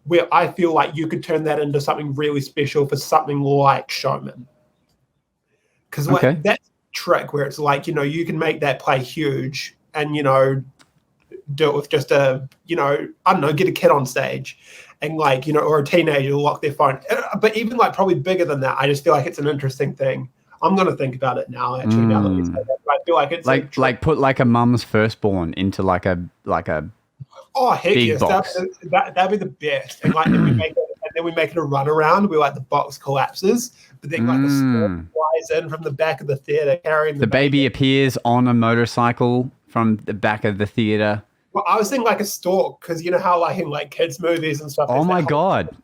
where I feel like you could turn that into something really special for something like Showman. Because that's a trick where it's like, you can make that play huge and, do it with just I don't know, get a kid on stage and like, or a teenager lock their phone. But even like probably bigger than that, I just feel like it's an interesting thing. I'm going to think about it now, actually, now that we say that. I feel like it's like put like a mum's firstborn into like a oh, heck big yes, box. That'd be the best. And like, and then we make it a run around where like the box collapses, but then like the storm flies in from the back of the theater carrying the baby appears on a motorcycle from the back of the theater. Well, I was thinking like a stork, because you know how like in like kids movies and stuff. Oh my god!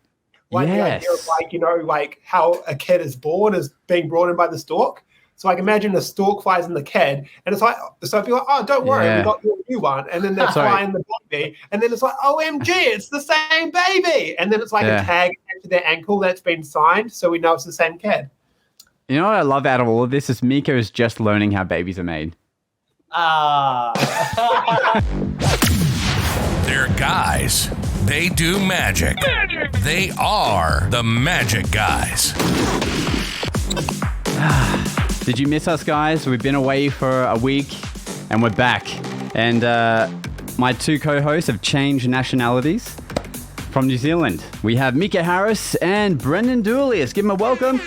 Like yes. the idea of like how a kid is born is being brought in by the stork. So like imagine a stork flies in the kid, and it's like, so people are like, oh, don't worry, we got your new one, and then they're flying the baby, and then it's like, OMG, it's the same baby, and then it's like a tag to their ankle that's been signed, so we know it's the same kid. You know what I love out of all of this is Mika is just learning how babies are made. They're guys. They do magic. They are the magic guys. Did you miss us, guys? We've been away for a week and we're back. And my two co-hosts have changed nationalities from New Zealand. We have Mika Harris and Brendan Dooley. Let's give them a welcome.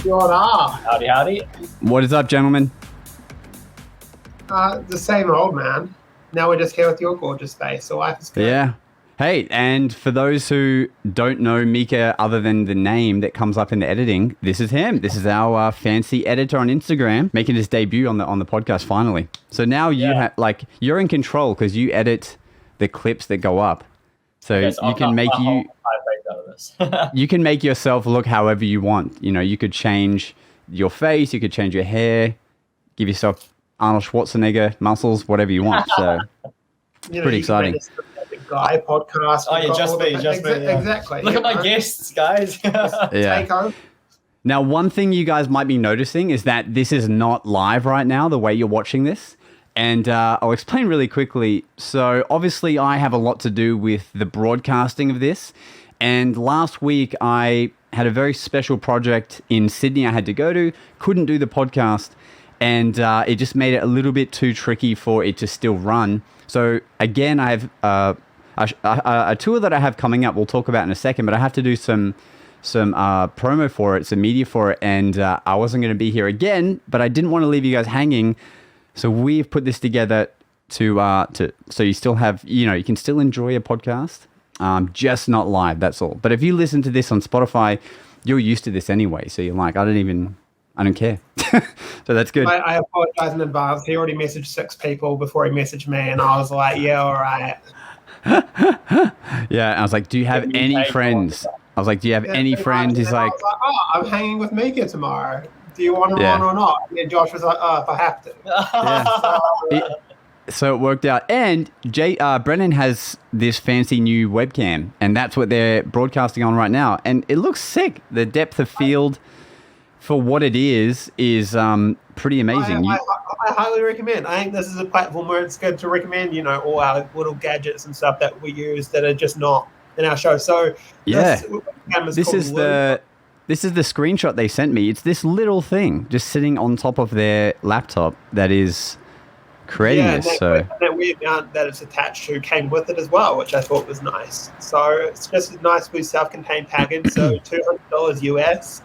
Howdy. What is up, gentlemen? The same old, man. Now we're just here with your gorgeous face, so life is good. Yeah. Hey, and for those who don't know Mika other than the name that comes up in the editing, this is him. This is our fancy editor on Instagram, making his debut on the podcast finally. So now you're in control because you edit the clips that go up. So you can make you can make yourself look however you want. You could change your face, you could change your hair, give yourself Arnold Schwarzenegger muscles, whatever you want. So it's pretty exciting. Guy podcast. Oh yeah, just me. Exactly. Look at my guests, guys. Yeah. Take home. Now, one thing you guys might be noticing is that this is not live right now, the way you're watching this. And I'll explain really quickly. So obviously I have a lot to do with the broadcasting of this. And last week I had a very special project in Sydney I had to go to, couldn't do the podcast. And it just made it a little bit too tricky for it to still run. So again, I have a tour that I have coming up we'll talk about in a second, but I have to do some promo for it, some media for it, and I wasn't going to be here again, but I didn't want to leave you guys hanging. So we've put this together to so you still have, you can still enjoy a podcast, just not live, that's all. But if you listen to this on Spotify, you're used to this anyway, so you're like, I don't care. So that's good. I apologize in advance. He already messaged 6 people before he messaged me, and I was like, yeah, all right. Yeah, I was like, do you have any friends? I was like, do you have any friends? He's like, I'm hanging with Mika tomorrow. Do you want to run or not? And then Josh was like, if I have to. So it worked out. And Brendan has this fancy new webcam, and that's what they're broadcasting on right now. And it looks sick. The depth of field for what it is pretty amazing. I highly recommend. I think this is a platform where it's good to recommend, all our little gadgets and stuff that we use that are just not in our show. So this is the screenshot they sent me. It's this little thing just sitting on top of their laptop that is creating this. That weird mount that it's attached to came with it as well, which I thought was nice. So it's just a nicely self-contained package. So $200 US.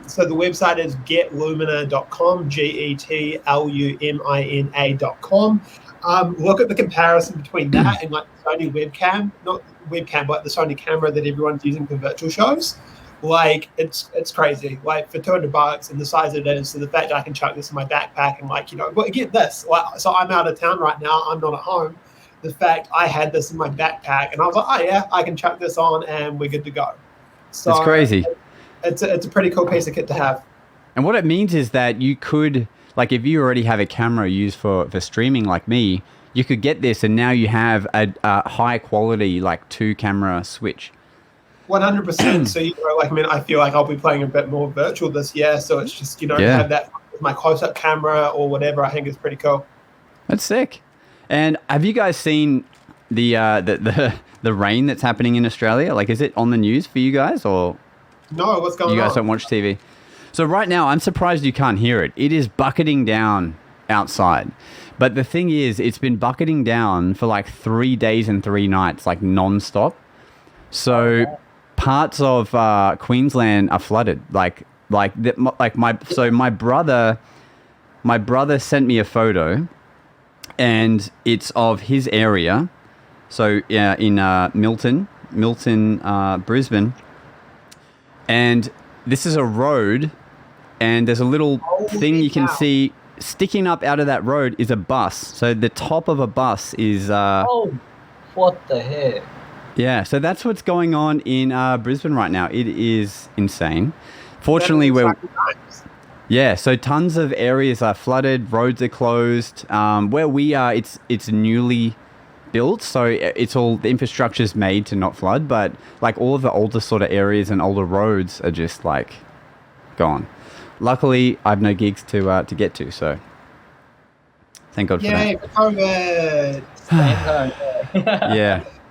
So the website is getlumina.com, getlumina.com. Look at the comparison between that and like the Sony webcam, not webcam, but the Sony camera that everyone's using for virtual shows. Like it's crazy. Like for $200 and the size it is, so the fact that I can chuck this in my backpack and but get this. So I'm out of town right now. I'm not at home. The fact I had this in my backpack and I was like, oh yeah, I can chuck this on and we're good to go. So it's crazy. It's a pretty cool piece of kit to have. And what it means is that you could, like if you already have a camera used for streaming like me, you could get this and now you have a high quality like 2-camera switch. 100%. So, I feel like I'll be playing a bit more virtual this year. So it's just, have that with my close-up camera or whatever. I think it's pretty cool. That's sick. And have you guys seen, the rain that's happening in Australia? Like, is it on the news for you guys, or No, what's going on? you guys don't watch TV? So right now, I'm surprised you can't hear it. It is bucketing down outside. But the thing is, it's been bucketing down for like 3 days and 3 nights, like non-stop. So parts of Queensland are flooded. My brother sent me a photo, and it's of his area. So in Milton, Brisbane, and this is a road, and there's a little thing you can see sticking up out of that road is a bus. So the top of a bus is... what the heck? Yeah, so that's what's going on in Brisbane right now. It is insane. Fortunately, so tons of areas are flooded, roads are closed. Where we are, it's newly built, so it's all the infrastructure's made to not flood, but like all of the older sort of areas and older roads are just like gone. Luckily, I have no gigs to get to, so thank God for that. COVID.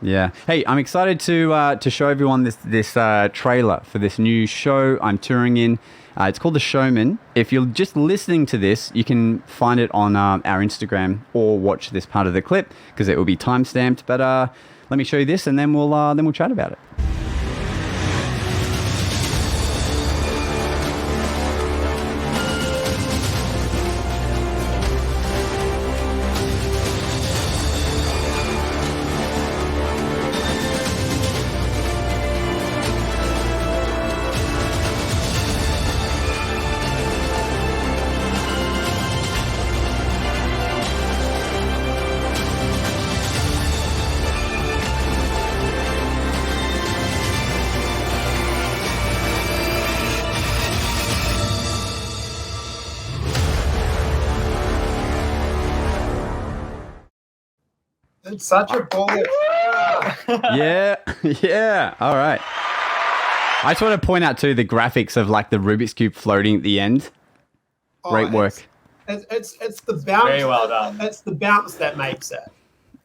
Yeah. Hey, I'm excited to show everyone this trailer for this new show I'm touring in. It's called The SHOWMEN. If you're just listening to this, you can find it on our Instagram or watch this part of the clip because it will be timestamped. But let me show you this, and then we'll chat about it. It's such a bullet. Yeah. All right. I just want to point out too the graphics of like the Rubik's Cube floating at the end. Great work. It's the bounce. Very well done. It's the bounce that makes it.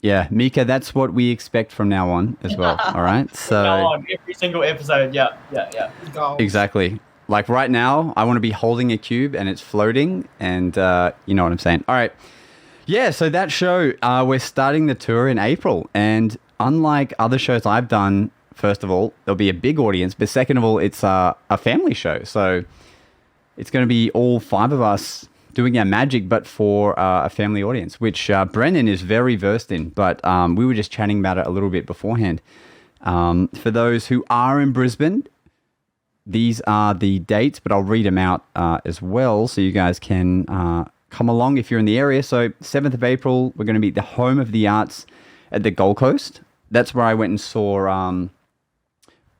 Yeah, Mika, that's what we expect from now on as well. All right. So on every single episode. Yeah. Goals. Exactly. Like right now, I want to be holding a cube and it's floating, and you know what I'm saying. All right. Yeah, so that show, we're starting the tour in April, and unlike other shows I've done, first of all, there'll be a big audience, but second of all, it's a family show, so it's going to be all 5 of us doing our magic, but for a family audience, which Brendan is very versed in, but we were just chatting about it a little bit beforehand. For those who are in Brisbane, these are the dates, but I'll read them out as well, so you guys can... come along if you're in the area. So 7th of April, we're going to be at the Home of the Arts at the Gold Coast. That's where I went and saw,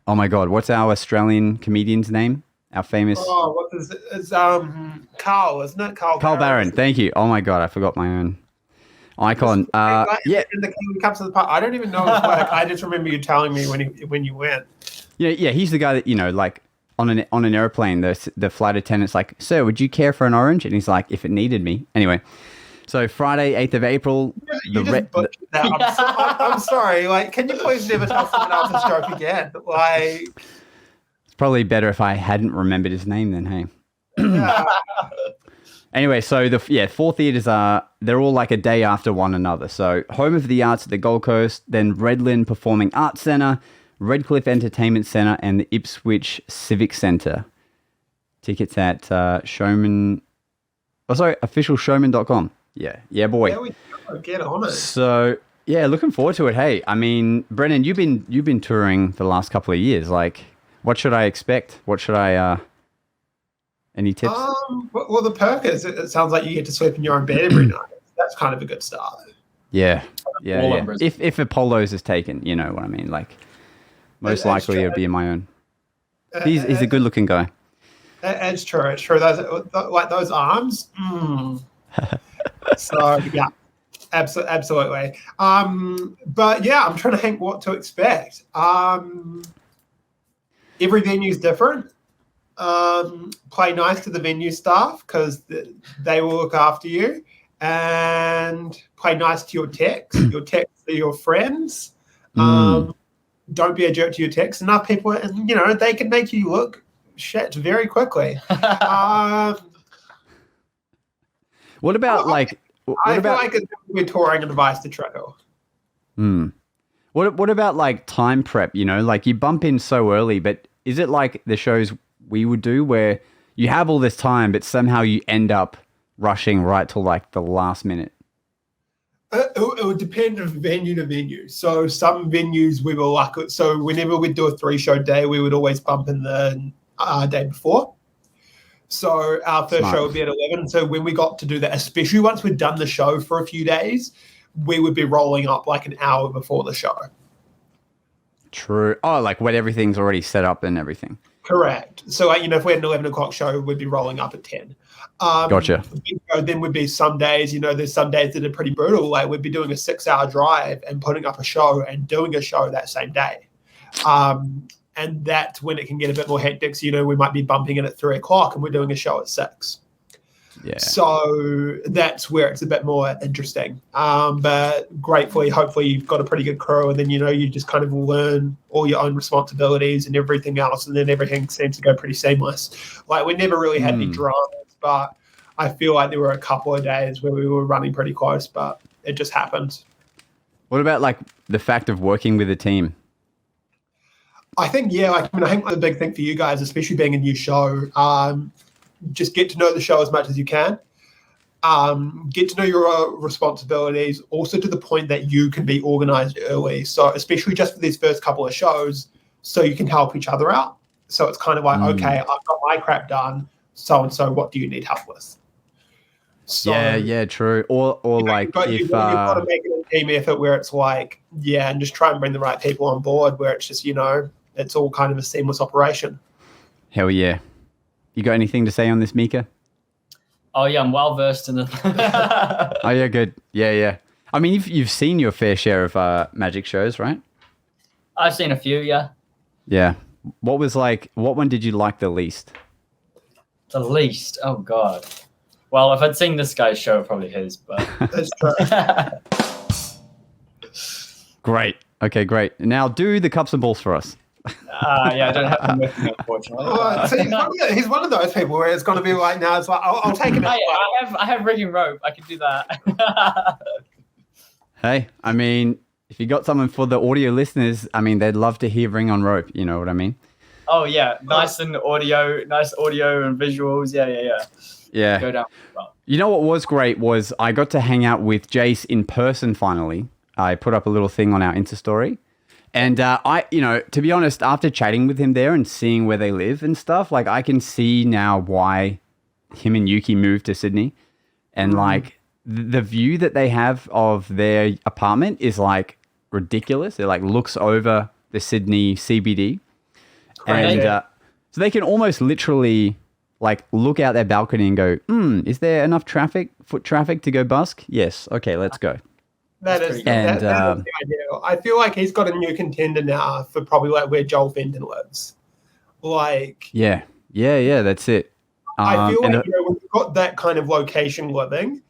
oh my God, what's our Australian comedian's name? Our famous... Oh, what is it? It's Carl, isn't it? Carl Barron. Thank you. Oh my God, I forgot my own icon. Yeah. In the Cups of the Park. I don't even know his work. I just remember you telling me when you went. Yeah, he's the guy that, you know, like, on an airplane, the flight attendant's like, "Sir, would you care for an orange?" And he's like, "If it needed me." Anyway, so Friday, 8th of April. I'm sorry. Like, can you please never tell someone else's joke again? Like, it's probably better if I hadn't remembered his name then. Hey. Yeah. Anyway, so 4 theaters they're all like a day after one another. So Home of the Arts at the Gold Coast, then Redland Performing Arts Centre, Redcliffe Entertainment Centre, and the Ipswich Civic Centre. Tickets at officialshowman.com. Yeah, boy. There we go. Get on it. So, yeah, looking forward to it. Hey, I mean, Brendan, you've been touring for the last couple of years. Like, what should I expect? What should I, any tips? Well, the perk is it sounds like you get to sleep in your own bed every night. That's kind of a good start. Yeah. If Apollo's is taken, you know what I mean? Like, most likely it'll be in my own. He's a good-looking guy. It's true. It's true. Those arms. So yeah, absolutely. But yeah, I'm trying to think what to expect. Every venue's different. Play nice to the venue staff because they will look after you, and play nice to your techs. Your techs to your friends. Mm. Don't be a jerk to your text. Enough people, and they can make you look shit very quickly. What about I feel like it's we're touring advice to trickle. What about like time prep? Like you bump in so early, but is it like the shows we would do where you have all this time, but somehow you end up rushing right till like the last minute? It would depend on venue to venue. So some venues we were lucky. So whenever we'd do a 3-show day, we would always bump in the day before. So our first show would be at 11. So when we got to do that, especially once we'd done the show for a few days, we would be rolling up like an hour before the show. True. Oh, like when everything's already set up and everything. Correct. So if we had an 11 o'clock show, we'd be rolling up at 10. Gotcha. Then would be some days, there's some days that are pretty brutal. Like we'd be doing a 6-hour drive and putting up a show and doing a show that same day. And that's when it can get a bit more hectic. So, we might be bumping in at 3 o'clock and we're doing a show at 6. Yeah. So that's where it's a bit more interesting. But gratefully, hopefully you've got a pretty good crew and then, you just kind of learn all your own responsibilities and everything else. And then everything seems to go pretty seamless. Like we never really had any dramas, but I feel like there were a couple of days where we were running pretty close, but it just happened. What about like the fact of working with a team? I think, I think the big thing for you guys, especially being a new show, just get to know the show as much as you can. Get to know your responsibilities, also to the point that you can be organized early. So especially just for these first couple of shows, so you can help each other out. So it's kind of like, okay, I've got my crap done. So-and-so, what do you need help with? So, yeah, true. Or like you've got to make it a team effort where it's like, and just try and bring the right people on board where it's just, it's all kind of a seamless operation. Hell yeah. You got anything to say on this, Mika? Oh, yeah, I'm well versed in it. Oh, yeah, good. Yeah. I mean, you've seen your fair share of magic shows, right? I've seen a few, yeah. Yeah. What one did you like the least? The least? Oh, God. Well, if I'd seen this guy's show, probably his, but... That's true. Great. Okay, great. Now do the cups and balls for us. I don't have them with me, unfortunately. So he's one of those people where it's going to be like, now it's like, I'll take it. I have rigging rope. I can do that. Hey, I mean, if you got someone for the audio listeners, I mean, they'd love to hear Ring on Rope. You know what I mean? Oh, yeah. Nice audio and visuals. Yeah. Go down. You know what was great was I got to hang out with Jace in person finally. I put up a little thing on our Insta story. And to be honest, after chatting with him there and seeing where they live and stuff, like I can see now why him and Yuki moved to Sydney. And like the view that they have of their apartment is like ridiculous. It like looks over the Sydney CBD. Crazy. And so they can almost literally like look out their balcony and go, is there enough foot traffic to go busk? Yes. Okay, let's go. That is the ideal. I feel like he's got a new contender now for probably like where Joel Venden lives. Like, yeah, that's it. I feel like when you've got that kind of location living,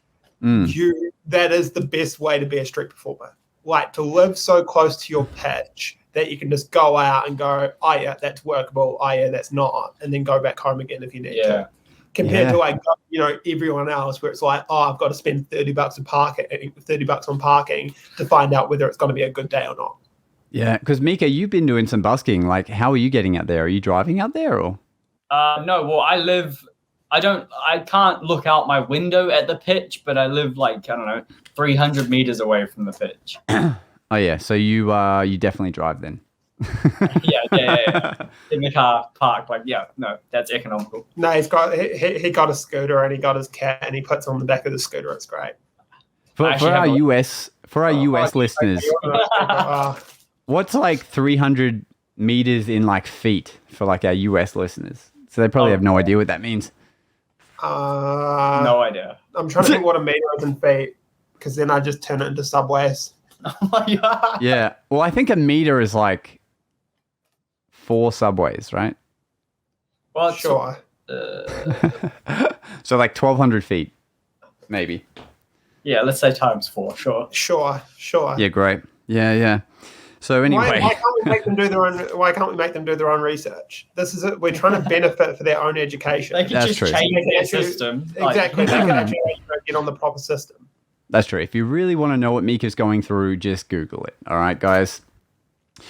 that is the best way to be a street performer. Like to live so close to your pitch that you can just go out and go, oh yeah, that's workable. Oh yeah, that's not, and then go back home again if you need to. Compared to like everyone else, where it's like, oh, I've got to spend $30 on parking to find out whether it's going to be a good day or not. Yeah, because Mika, you've been doing some busking. Like, how are you getting out there? Are you driving out there or? No. Well, I can't look out my window at the pitch, but I live like 300 meters away from the pitch. Oh yeah, so you definitely drive then. Yeah. In the car parked, that's economical. No, he got a scooter and he got his cat and he puts on the back of the scooter. It's great. For our US listeners, what's like 300 meters in like feet for like our US listeners? So they probably have no idea what that means. No idea. I'm trying to think what a meter is in feet because then I just turn it into subways. Oh my God. Yeah. Well, I think a meter is like 4 subways, right? Well, sure. So like 1,200 feet, maybe. Yeah, let's say times 4. Sure. Sure. Yeah, great. Yeah. So anyway, why can't we make them do their own? Why can't we make them do their own research? This is it. We're trying to benefit for their own education. They can That's just true. change their system. Exactly. They can actually get on the proper system. That's true. If you really want to know what Mika's going through, just Google it. All right, guys.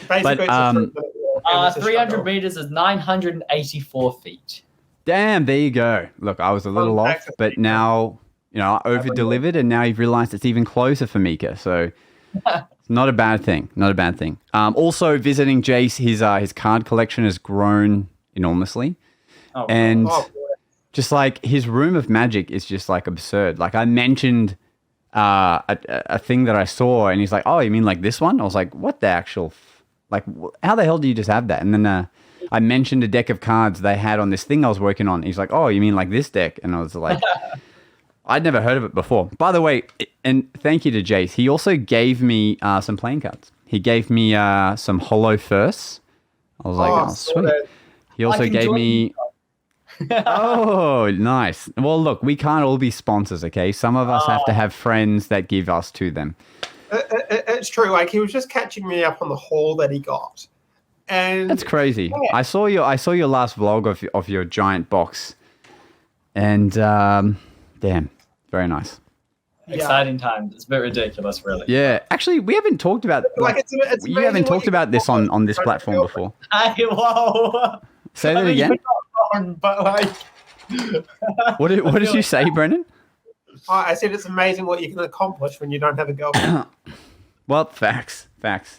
Basically, 300 meters is 984 feet. Damn, there you go. Look, I was a little off, but now, I over-delivered, and now you've realized it's even closer for Mika. So it's not a bad thing. Also, visiting Jace, his card collection has grown enormously. And just like his room of magic is just like absurd. Like I mentioned a thing that I saw, and he's like, "Oh, you mean like this one?" I was like, "What the actual... Like, how the hell do you just have that?" And then I mentioned a deck of cards they had on this thing I was working on. He's like, "Oh, you mean like this deck?" And I was like, I'd never heard of it before. By the way, and thank you to Jace. He also gave me some playing cards. He gave me some Holo Firsts. I was like, oh sweet. He also gave me... Oh, nice. Well, look, we can't all be sponsors, okay? Some of us have to have friends that give us to them. It's true. Like he was just catching me up on the haul that he got, and that's crazy. Yeah. I saw your last vlog of your giant box, and damn, very nice. Exciting times. It's a bit ridiculous, really. Yeah, actually, we haven't talked about you haven't talked about this on this platform before. Hey, whoa! Say that again. But like, what did you say, Brendan? I said it's amazing what you can accomplish when you don't have a girlfriend. Well, facts. Yeah.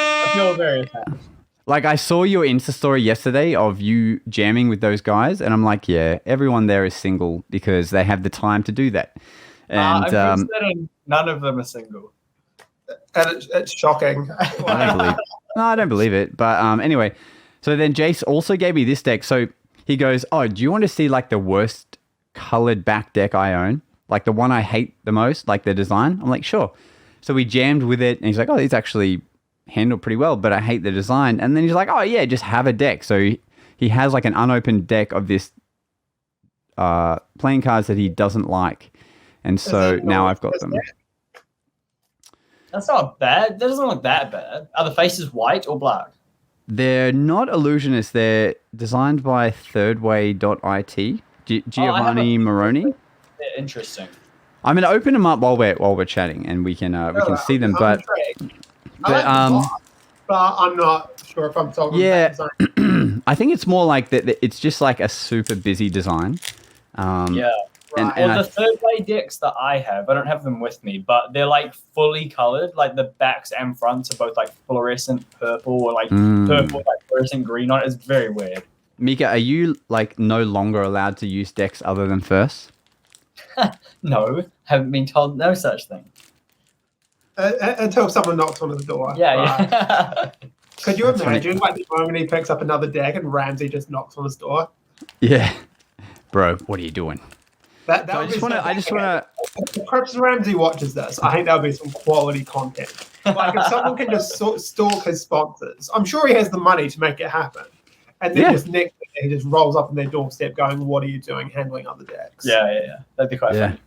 I feel very attached. Like, I saw your Insta story yesterday of you jamming with those guys, and I'm like, yeah, everyone there is single because they have the time to do that. And I'm considering none of them are single. And it's shocking. I don't believe it. But anyway, so then Jace also gave me this deck. So he goes, "Oh, do you want to see like the worst colored back deck I own? Like the one I hate the most, like the design?" I'm like, sure. So we jammed with it, and he's like, "Oh, these actually handle pretty well, but I hate the design." And then he's like, "Oh yeah, just have a deck." So he has like an unopened deck of this playing cards that he doesn't like, and so now I've got them. That's not bad. That doesn't look that bad. Are the faces white or black? They're not illusionists. They're designed by thirdway.it. Giovanni Moroni. Yeah, interesting. I'm going to open them up while we're chatting, and we can see them. But I'm not sure if I'm talking. Yeah, I think it's more like that. It's just like a super busy design. Yeah. Right. And the third way decks that I have, I don't have them with me, but they're like fully colored. Like the backs and fronts are both like fluorescent purple or like purple, like fluorescent green on it. It's very weird. Mika, are you like no longer allowed to use decks other than first? No, haven't been told no such thing. Until someone knocks on the door. Yeah. Could you imagine like the moment he picks up another deck and Ramsey just knocks on his door? Yeah. Bro, what are you doing? I just want to. If Crips Ramsey watches this, I think that would be some quality content. Like if someone can just stalk his sponsors, I'm sure he has the money to make it happen. And then just next thing, he just rolls up on their doorstep going, "What are you doing handling other decks?" Yeah. That'd be quite funny.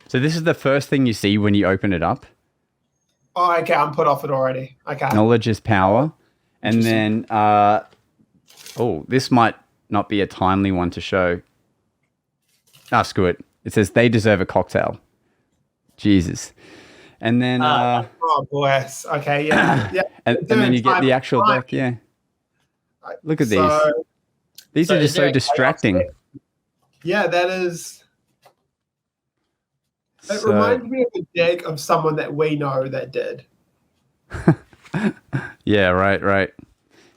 So this is the first thing you see when you open it up. Oh, okay. I'm put off it already. Okay. Knowledge is power. And then, this might not be a timely one to show. Screw it. It says they deserve a cocktail. Jesus. And then... oh, bless. Okay, yeah. and then you get the actual deck, yeah. Look at these. These are just so distracting. Yeah, that is... It reminds me of a deck of someone that we know that did. Yeah, right.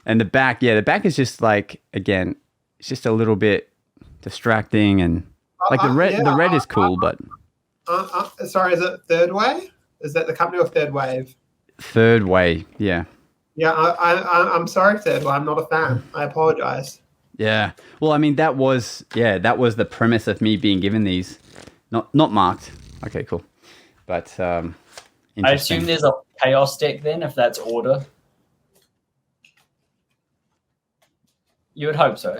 And the back is just like, again, it's just a little bit distracting and... Like the red is cool, but... sorry, is it Third Way? Is that the company of Third Wave? Third Way, yeah. Yeah, I'm sorry, Third Way. I'm not a fan. I apologize. Yeah. Well, I mean, that was the premise of me being given these. Not marked. Okay, cool. But I assume there's a chaos deck then, if that's order. You would hope so.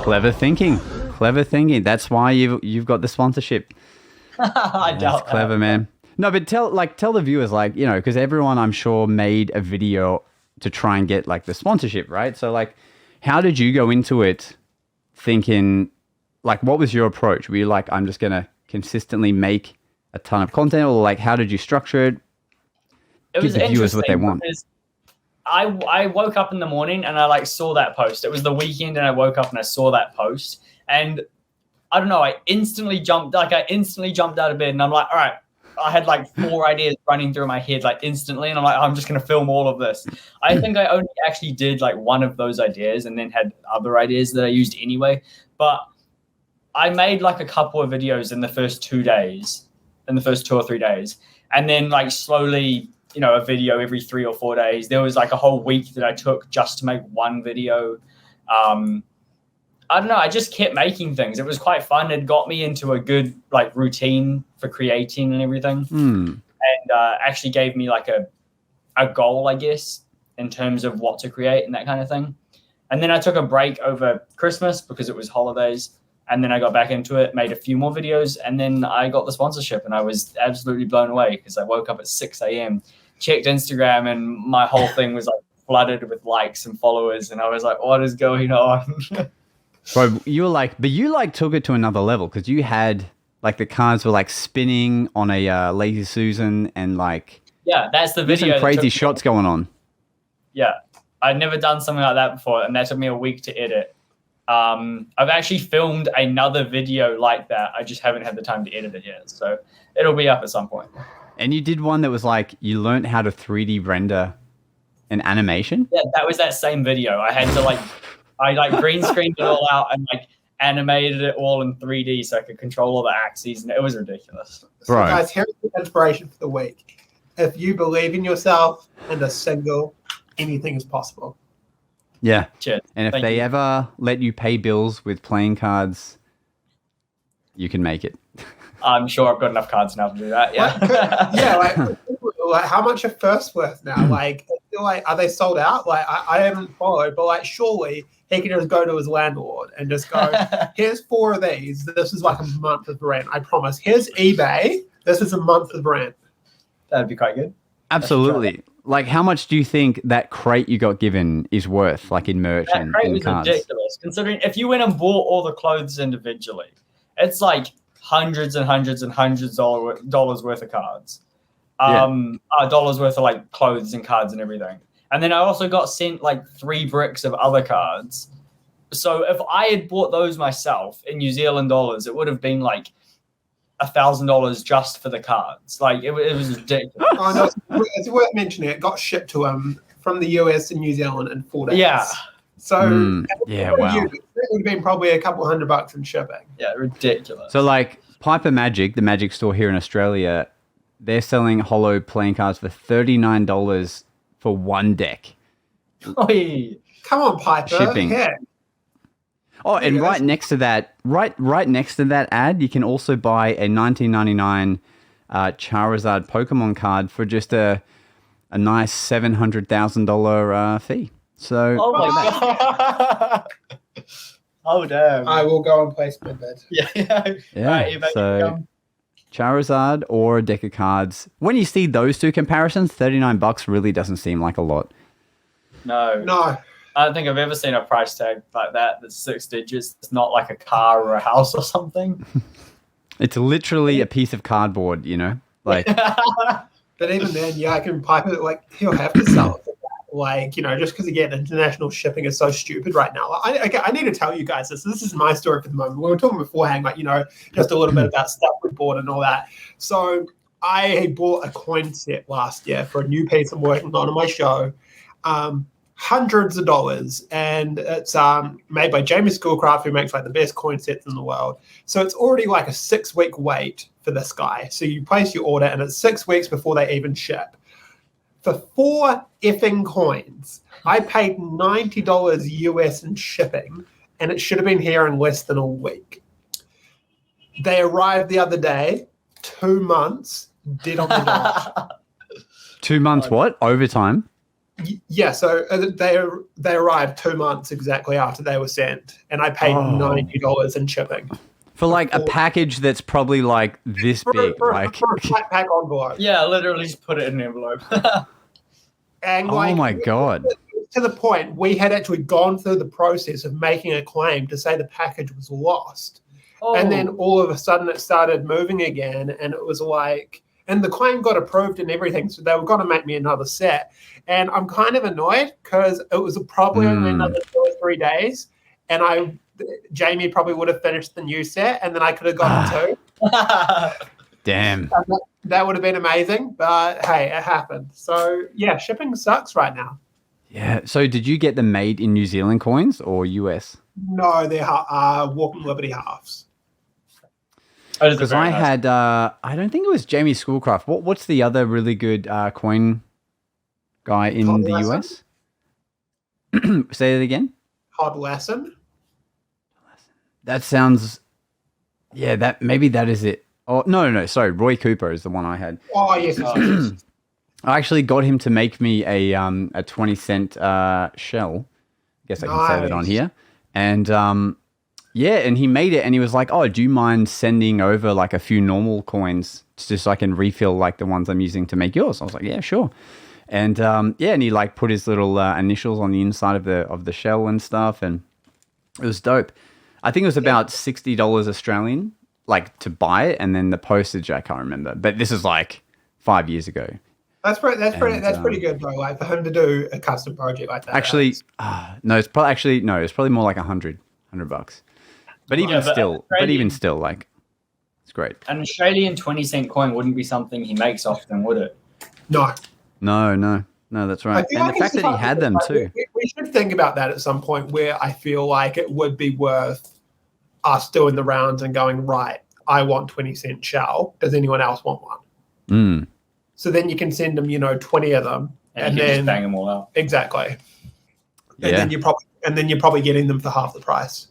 Clever thinking. clever thinking. That's why you've got the sponsorship. I doubt That's clever, man. No, but tell the viewers, like, you know, because everyone I'm sure made a video to try and get like the sponsorship, right? So like, how did you go into it thinking, like, what was your approach? Were you like, I'm just gonna consistently make a ton of content, or like, how did you structure it? It was Give the viewers what they want. I woke up in the morning and I like saw that post. It was the weekend and I woke up and I saw that post, and I don't know, I instantly jumped out of bed, and I'm like, all right, I had like 4 ideas running through my head like instantly, and I'm like, I'm just going to film all of this. I think I only actually did like one of those ideas and then had other ideas that I used anyway. But I made like a couple of videos in the first 2 or 3 days. And then like slowly, you know, a video every 3 or 4 days. There was like a whole week that I took just to make one video. I don't know. I just kept making things. It was quite fun. It got me into a good like routine for creating and everything. And actually gave me like a goal, I guess, in terms of what to create and that kind of thing. And then I took a break over Christmas because it was holidays. And then I got back into it, made a few more videos, and then I got the sponsorship, and I was absolutely blown away because I woke up at 6 a.m., checked Instagram, and my whole thing was like flooded with likes and followers. And I was like, what is going on? Bro, you took it to another level because you had like the cards were like spinning on a Lazy Susan, and like, yeah, that's the video. Some crazy shots going on. Yeah, I'd never done something like that before, and that took me a week to edit. I've actually filmed another video like that. I just haven't had the time to edit it yet, so it'll be up at some point. And you did one that was like you learned how to 3D render an animation. Yeah, that was that same video. I had to I green screened it all out and like animated it all in 3D so I could control all the axes, and it was ridiculous. So guys, here's the inspiration for the week. If you believe in yourself and are single, anything is possible. Yeah. Cheers. And if they ever let you pay bills with playing cards, you can make it. I'm sure I've got enough cards now to do that. Yeah. Yeah. Like how much are first worth now? Like, are they sold out? Like, I haven't followed, but like, surely he can just go to his landlord and just go, here's 4 of these. This is like a month of rent. I promise. Here's eBay. This is a month of rent. That'd be quite good. Absolutely. Like, how much do you think that crate you got given is worth, like in merch and cards? That crate was ridiculous, considering if you went and bought all the clothes individually, it's like hundreds and hundreds and hundreds of dollars worth of cards. Dollars worth of like clothes and cards and everything. And then I also got sent like 3 bricks of other cards. So if I had bought those myself in New Zealand dollars, it would have been like $1,000 just for the cards. Like it was ridiculous. No, it's worth mentioning. It got shipped to him from the US to New Zealand in 4 days. Yeah. So wow. It would have been probably a couple $100 in shipping. Yeah, ridiculous. So like Piper Magic, the magic store here in Australia, they're selling holo playing cards for $39 for 1 deck. Come on, Piper. Shipping. Heck. Oh, and right next to that ad, you can also buy a $19.99 Charizard Pokemon card for just a nice $700,000 fee. So, oh my god! Oh damn! I will go and play spin bid. Yeah. Right, so Charizard or a deck of cards. When you see those two comparisons, $39 really doesn't seem like a lot. No. I don't think I've ever seen a price tag like that that's 6 digits. It's not like a car or a house or something. It's literally a piece of cardboard, you know? Like, but even then, I can pipe it. Like, he'll have to sell it for that. Like, just because, again, international shipping is so stupid right now. I need to tell you guys this. This is my story for the moment. We were talking beforehand, like, just a little bit about stuff we bought and all that. So I bought a coin set last year for a new piece I'm working on my show. Hundreds of dollars, and it's made by Jamie Schoolcraft, who makes like the best coin sets in the world. So it's already like a 6-week wait for this guy. So you place your order and it's 6 weeks before they even ship. For 4 effing coins, I paid $90 US in shipping, and it should have been here in less than a week. They arrived the other day, 2 months, dead on the dot. 2 months what? Overtime? Yeah, so they arrived 2 months exactly after they were sent, and I paid $90 in shipping for like a package that's probably like this big, for like a flat pack envelope. Yeah, literally just put it in an envelope. And oh my god! To the point, we had actually gone through the process of making a claim to say the package was lost, and then all of a sudden it started moving again, and it was like. And the claim got approved and everything, so they were going to make me another set. And I'm kind of annoyed because it was probably only another 2 or 3 days, and Jamie probably would have finished the new set, and then I could have gotten 2. Damn. That would have been amazing, but hey, it happened. So yeah, shipping sucks right now. Yeah. So did you get them made in New Zealand coins or US? No, they're Walking Liberty halves. Because I had, I don't think it was Jamie Schoolcraft. What's the other really good coin guy in the US? Say it again. Hod Lesson. That sounds, yeah. Maybe that is it. Oh no. Sorry, Roy Cooper is the one I had. Oh yes. I actually got him to make me a 20-cent shell. I guess I can say that on here. And yeah, and he made it, and he was like, "Oh, do you mind sending over like a few normal coins just so I can refill like the ones I'm using to make yours?" I was like, "Yeah, sure." And yeah, and he like put his little initials on the inside of the shell and stuff, and it was dope. I think it was about $60 Australian, like to buy it, and then the postage I can't remember. But this is like 5 years ago. That's pretty good though. Like for him to do a custom project like that. Actually, no, it's probably more like $100 bucks. But even still, like, it's great. An Australian 20-cent coin wouldn't be something he makes often, would it? No, that's right. And the fact that he had them too. We should think about that at some point where I feel like it would be worth us doing the rounds and going, right, I want 20-cent shell. Does anyone else want one? So then you can send them, 20 of them. And then just bang them all out. Exactly. And then you're probably getting them for half the price.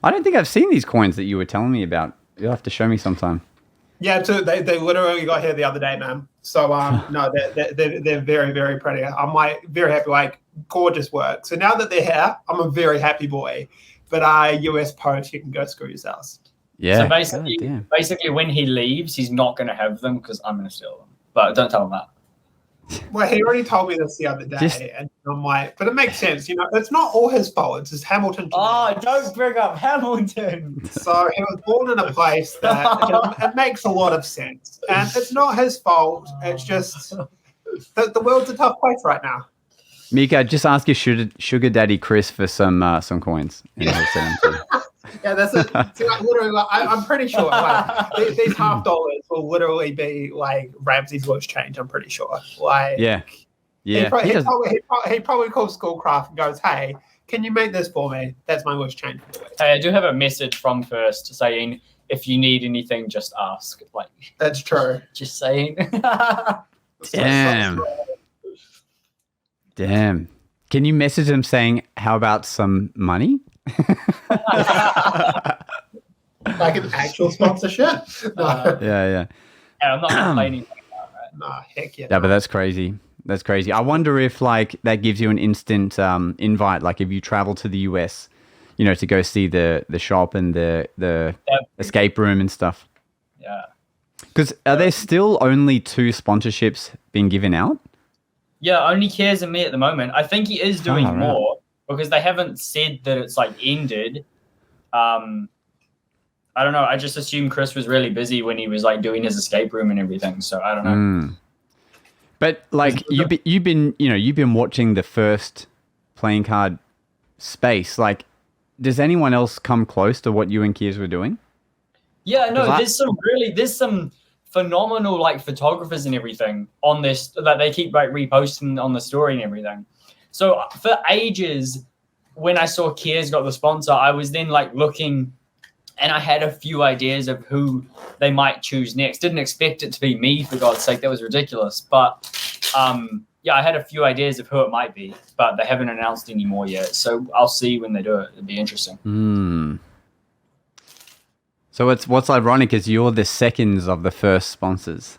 I don't think I've seen these coins that you were telling me about. You'll have to show me sometime. Yeah, too. They literally got here the other day, man. So no, they're very, very pretty. I'm like very happy, like gorgeous work. So now that they're here, I'm a very happy boy. But US Post, you can go screw yourselves. Yeah. So basically, when he leaves, he's not going to have them because I'm going to steal them. But don't tell him that. Well, he already told me this the other day, and I'm like, but it makes sense, it's not all his fault. It's just Hamilton. Oh, don't bring up Hamilton. So he was born in a place that it makes a lot of sense, and it's not his fault. It's just the world's a tough place right now. Mika, just ask your sugar daddy Chris for some coins. Yeah, that's it. Literally, I'm pretty sure these $50 will literally be like Ramsey's loose change. I'm pretty sure. Like, yeah. He probably calls Schoolcraft and goes, "Hey, can you make this for me? That's my loose change for the week." Hey, I do have a message from First saying, "If you need anything, just ask." Like, that's true. Just saying. Damn. Can you message him saying, "How about some money?" Like an actual sponsorship? Yeah, I'm not complaining like that, right? Nah, heck yeah. Yeah, but that's crazy. That's crazy. I wonder if like that gives you an instant invite, like if you travel to the US, to go see the shop and the escape room and stuff. Yeah. Because are there still only 2 sponsorships being given out? Yeah, only Cares and me at the moment. I think he is doing more because they haven't said that it's like ended. I don't know. I just assumed Chris was really busy when he was like doing his escape room and everything. So I don't know. But like you've been watching the first playing card space. Like, does anyone else come close to what you and Kiers were doing? Yeah, no. There's some phenomenal like photographers and everything on this that they keep like reposting on the story and everything. So for ages, when I saw Kiers got the sponsor, I was then like looking, and I had a few ideas of who they might choose next. Didn't expect it to be me, for God's sake. That was ridiculous. But yeah, I had a few ideas of who it might be, but they haven't announced any more yet. So I'll see when they do it. It'll be interesting. So what's ironic is you're the seconds of the first sponsors.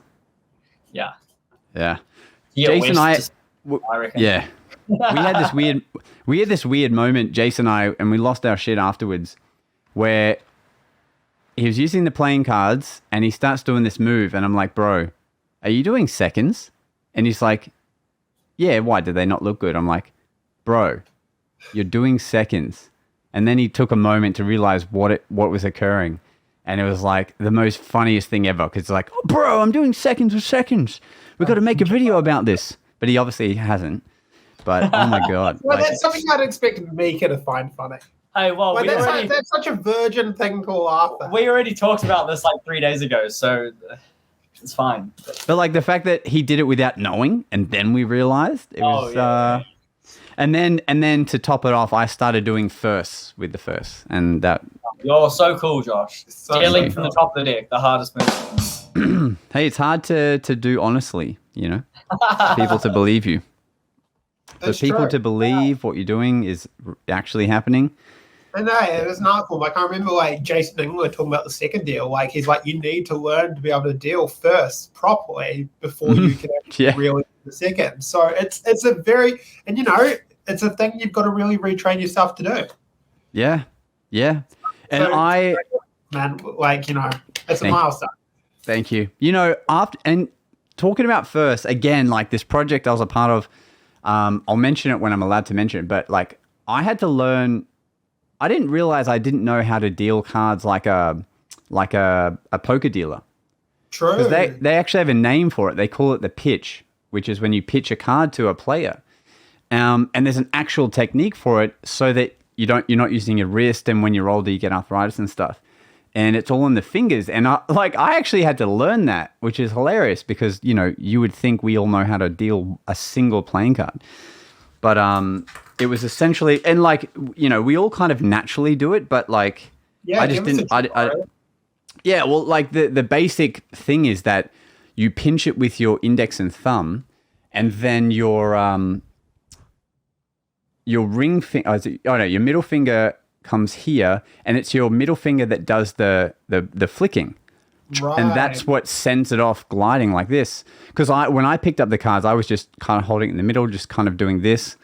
Yeah. Jason and I, I reckon. Yeah. we had this weird moment, Jace and I, and we lost our shit afterwards, where he was using the playing cards and he starts doing this move, and I'm like, bro, are you doing seconds? And he's like, yeah, why? Did they not look good? I'm like, bro, you're doing seconds. And then he took a moment to realize what was occurring. And it was like the most funniest thing ever, because it's like, oh, bro, I'm doing seconds with seconds. We've got to make a video about this. But he obviously hasn't. But oh my God. Well, that's something I'd expect Mika to find funny. Hey, well, that's such a virgin thing to laugh at. We already talked about this like 3 days ago, so it's fine. But like the fact that he did it without knowing, and then we realized it was. Yeah. And then to top it off, I started doing firsts with the first, and that. You're so cool, Josh. Stealing from the top of the deck, the hardest move. Hey, it's hard to do honestly, you know, people to believe you. For people to believe what you're doing is actually happening. I know, it was not cool. Like, I remember, like, Jason and we were talking about the second deal. Like, he's like, you need to learn to be able to deal first properly before you can actually really do the second. So it's a very, and you know, it's a thing you've got to really retrain yourself to do. Yeah. Yeah. And so, man, like, you know, it's a milestone. Thank you. You know, and talking about first, again, like this project I was a part of, I'll mention it when I'm allowed to mention it, but like I had to learn, I didn't realize I didn't know how to deal cards like a poker dealer. True. Because they actually have a name for it. They call it the pitch, which is when you pitch a card to a player. And there's an actual technique for it so that you're not using your wrist, and when you're older you get arthritis and stuff. And it's all in the fingers. And I actually had to learn that, which is hilarious because, you know, you would think we all know how to deal a single playing card. But it was essentially, and like, you know, we all kind of naturally do it, but like, yeah, I just didn't, yeah, well, like the basic thing is that you pinch it with your index and thumb, and then your ring finger, your middle finger comes here, and it's your middle finger that does the flicking. Right. And that's what sends it off gliding like this. Because when I picked up the cards, I was just kind of holding it in the middle, just kind of doing this.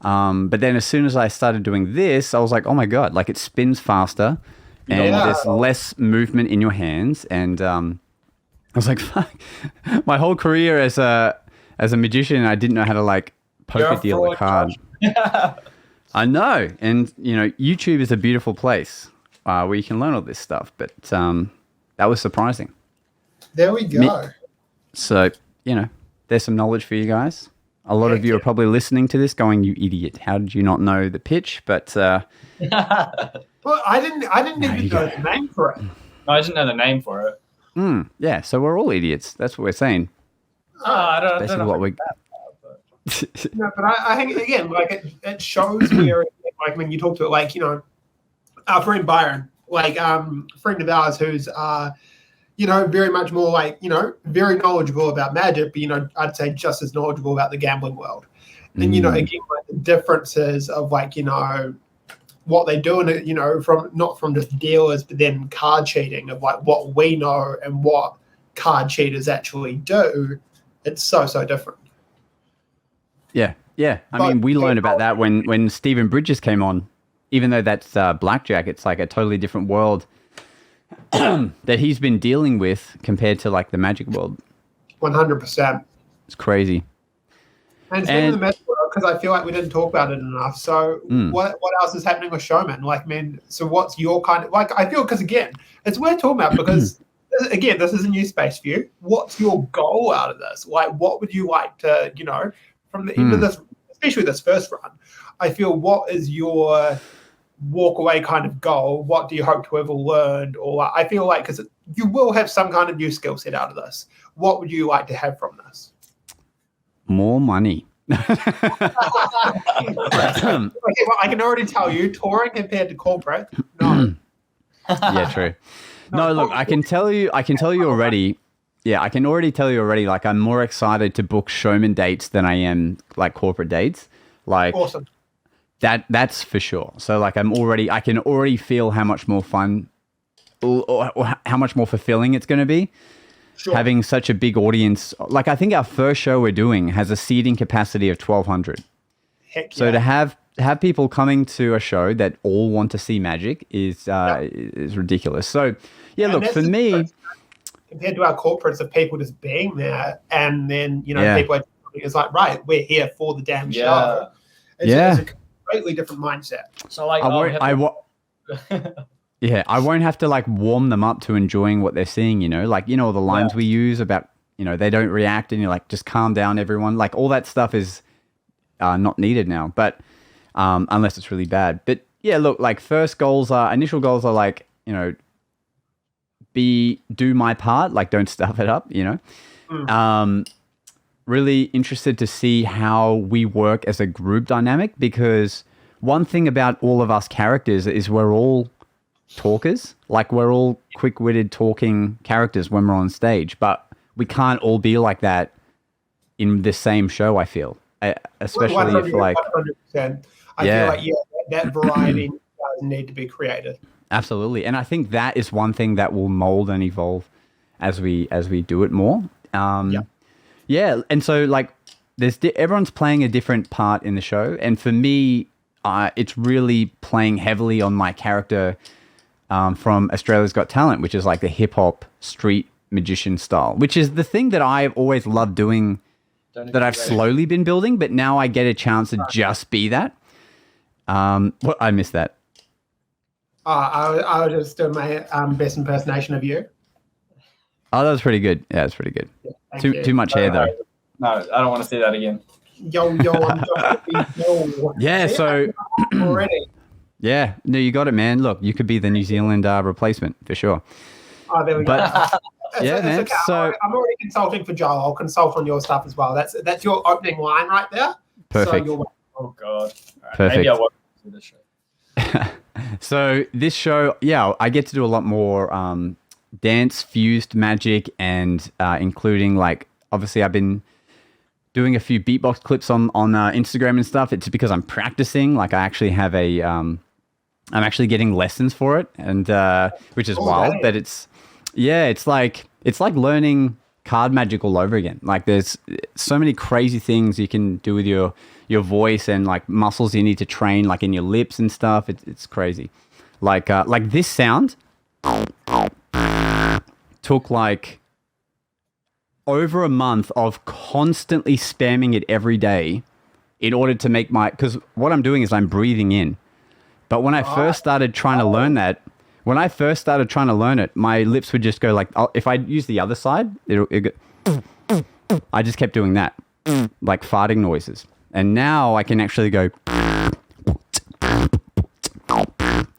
But then as soon as I started doing this, I was like, oh my God, like it spins faster and there's less movement in your hands. And I was like, fuck, my whole career as a magician, I didn't know how to like poker deal a card. I know. And, you know, YouTube is a beautiful place where you can learn all this stuff. But that was surprising. There we go. So, you know, there's some knowledge for you guys. A lot of you are probably listening to this going, you idiot. How did you not know the pitch? But well, I didn't even know the name for it. No, I didn't know the name for it. Yeah, so we're all idiots. That's what we're saying. I don't know what we No, but I think again, like it shows where, like when you talk to it, like, you know, our friend Byron, like friend of ours who's you know, very much more like, you know, very knowledgeable about magic, but, you know, I'd say just as knowledgeable about the gambling world. And, you know, again, like the differences of like, you know, what they do, and, you know, from not from just dealers, but then card cheating of like what we know and what card cheaters actually do. It's so different. Yeah. I mean, we learned about that when Stephen Bridges came on. Even though that's blackjack, it's like a totally different world that he's been dealing with compared to like the magic world. 100%. It's crazy. And speaking of the magic world, because I feel like we didn't talk about it enough. So what else is happening with SHOWMEN? Like, man, so what's your kind of, like, I feel, because again, it's worth talking about because again, this is a new space for you. What's your goal out of this? Like, what would you like to, you know, from the end of this, especially this first run, I feel, what is your walk away kind of goal? What do you hope to have learned? Or I feel like, because you will have some kind of new skill set out of this, what would you like to have from this? More money. Okay, well, I can already tell you, touring compared to corporate, no. Yeah, true. No, look, I can tell you already. Yeah, I can already tell you already. Like, I'm more excited to book SHOWMEN dates than I am like corporate dates. Like, awesome. That's for sure. So like, I can already feel how much more fun or how much more fulfilling it's going to be. having such a big audience. Like, I think our first show we're doing has a seating capacity of 1,200. Heck yeah. So to have people coming to a show that all want to see magic is ridiculous. So, yeah, and look, for me... Compared to our corporates of people just being there, and then, people are... It's like, right, we're here for the damn show. It's a completely different mindset. So, like, I won't have to like warm them up to enjoying what they're seeing, like, the lines we use about, they don't react and you're like, just calm down, everyone. Like, all that stuff is not needed now, but unless it's really bad. But yeah, look, like initial goals are like, do my part, like don't stuff it up, Really interested to see how we work as a group dynamic, because one thing about all of us characters is we're all talkers. Like, we're all quick-witted talking characters when we're on stage, but we can't all be like that in the same show, I feel. Especially if like... 100%. I feel like, that variety does need to be created. Absolutely. And I think that is one thing that will mold and evolve as we do it more. Yeah, and so like everyone's playing a different part in the show, and for me, it's really playing heavily on my character from Australia's Got Talent, which is like the hip hop street magician style, which is the thing that I've always loved doing, that I've slowly been building, but now I get a chance to just be that. What I missed that. I was just doing my best impersonation of you. Oh, that was pretty good. Yeah, it's pretty good. Yeah, too much hair, though. No, I don't want to see that again. Yo, I'm Yeah, so... already. Yeah, no, you got it, man. Look, you could be the New Zealand replacement, for sure. Oh, there we go. Yeah, man. Okay. So I'm already consulting for Joel. I'll consult on your stuff as well. That's your opening line right there. Perfect. So oh, God. Right, perfect. Maybe I won't do this show. So this show, I get to do a lot more... dance fused magic, and including like, obviously I've been doing a few beatbox clips on Instagram and stuff. It's because I'm practicing. Like, I actually have I'm actually getting lessons for it, and which is wild. But it's like learning card magic all over again. Like, there's so many crazy things you can do with your voice, and like muscles you need to train, like in your lips and stuff. It's crazy. Like this sound took like over a month of constantly spamming it every day in order to make because what I'm doing is I'm breathing in. But when I first started trying to learn it, my lips would just go like, if I use the other side, I just kept doing that, like farting noises. And now I can actually go,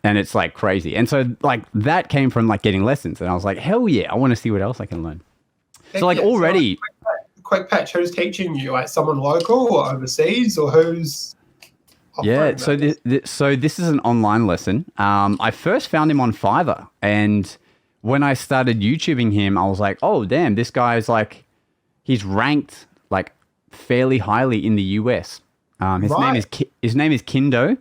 and it's like crazy. And so like that came from like getting lessons, and I was like, hell yeah, I want to see what else I can learn. So like already... Quick patch, who's teaching you? Like someone local or overseas, or who's... Yeah, so this is an online lesson. I first found him on Fiverr, and when I started YouTubing him, I was like, oh damn, this guy's like, he's ranked like fairly highly in the US. His name is Kindo.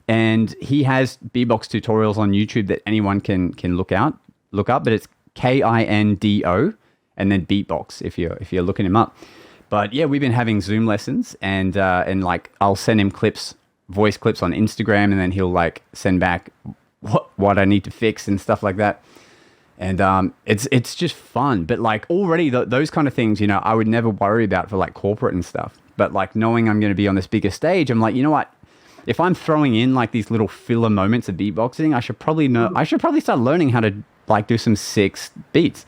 And he has beatbox tutorials on YouTube that anyone can look up, but it's Kindo and then beatbox if you're looking him up. But yeah, we've been having Zoom lessons, and like I'll send him voice clips on Instagram, and then he'll like send back what I need to fix and stuff like that. And it's just fun. But like already those kind of things, I would never worry about for like corporate and stuff. But like knowing I'm going to be on this bigger stage, I'm like, you know what? If I'm throwing in like these little filler moments of beatboxing, I should probably start learning how to like do some sick beats.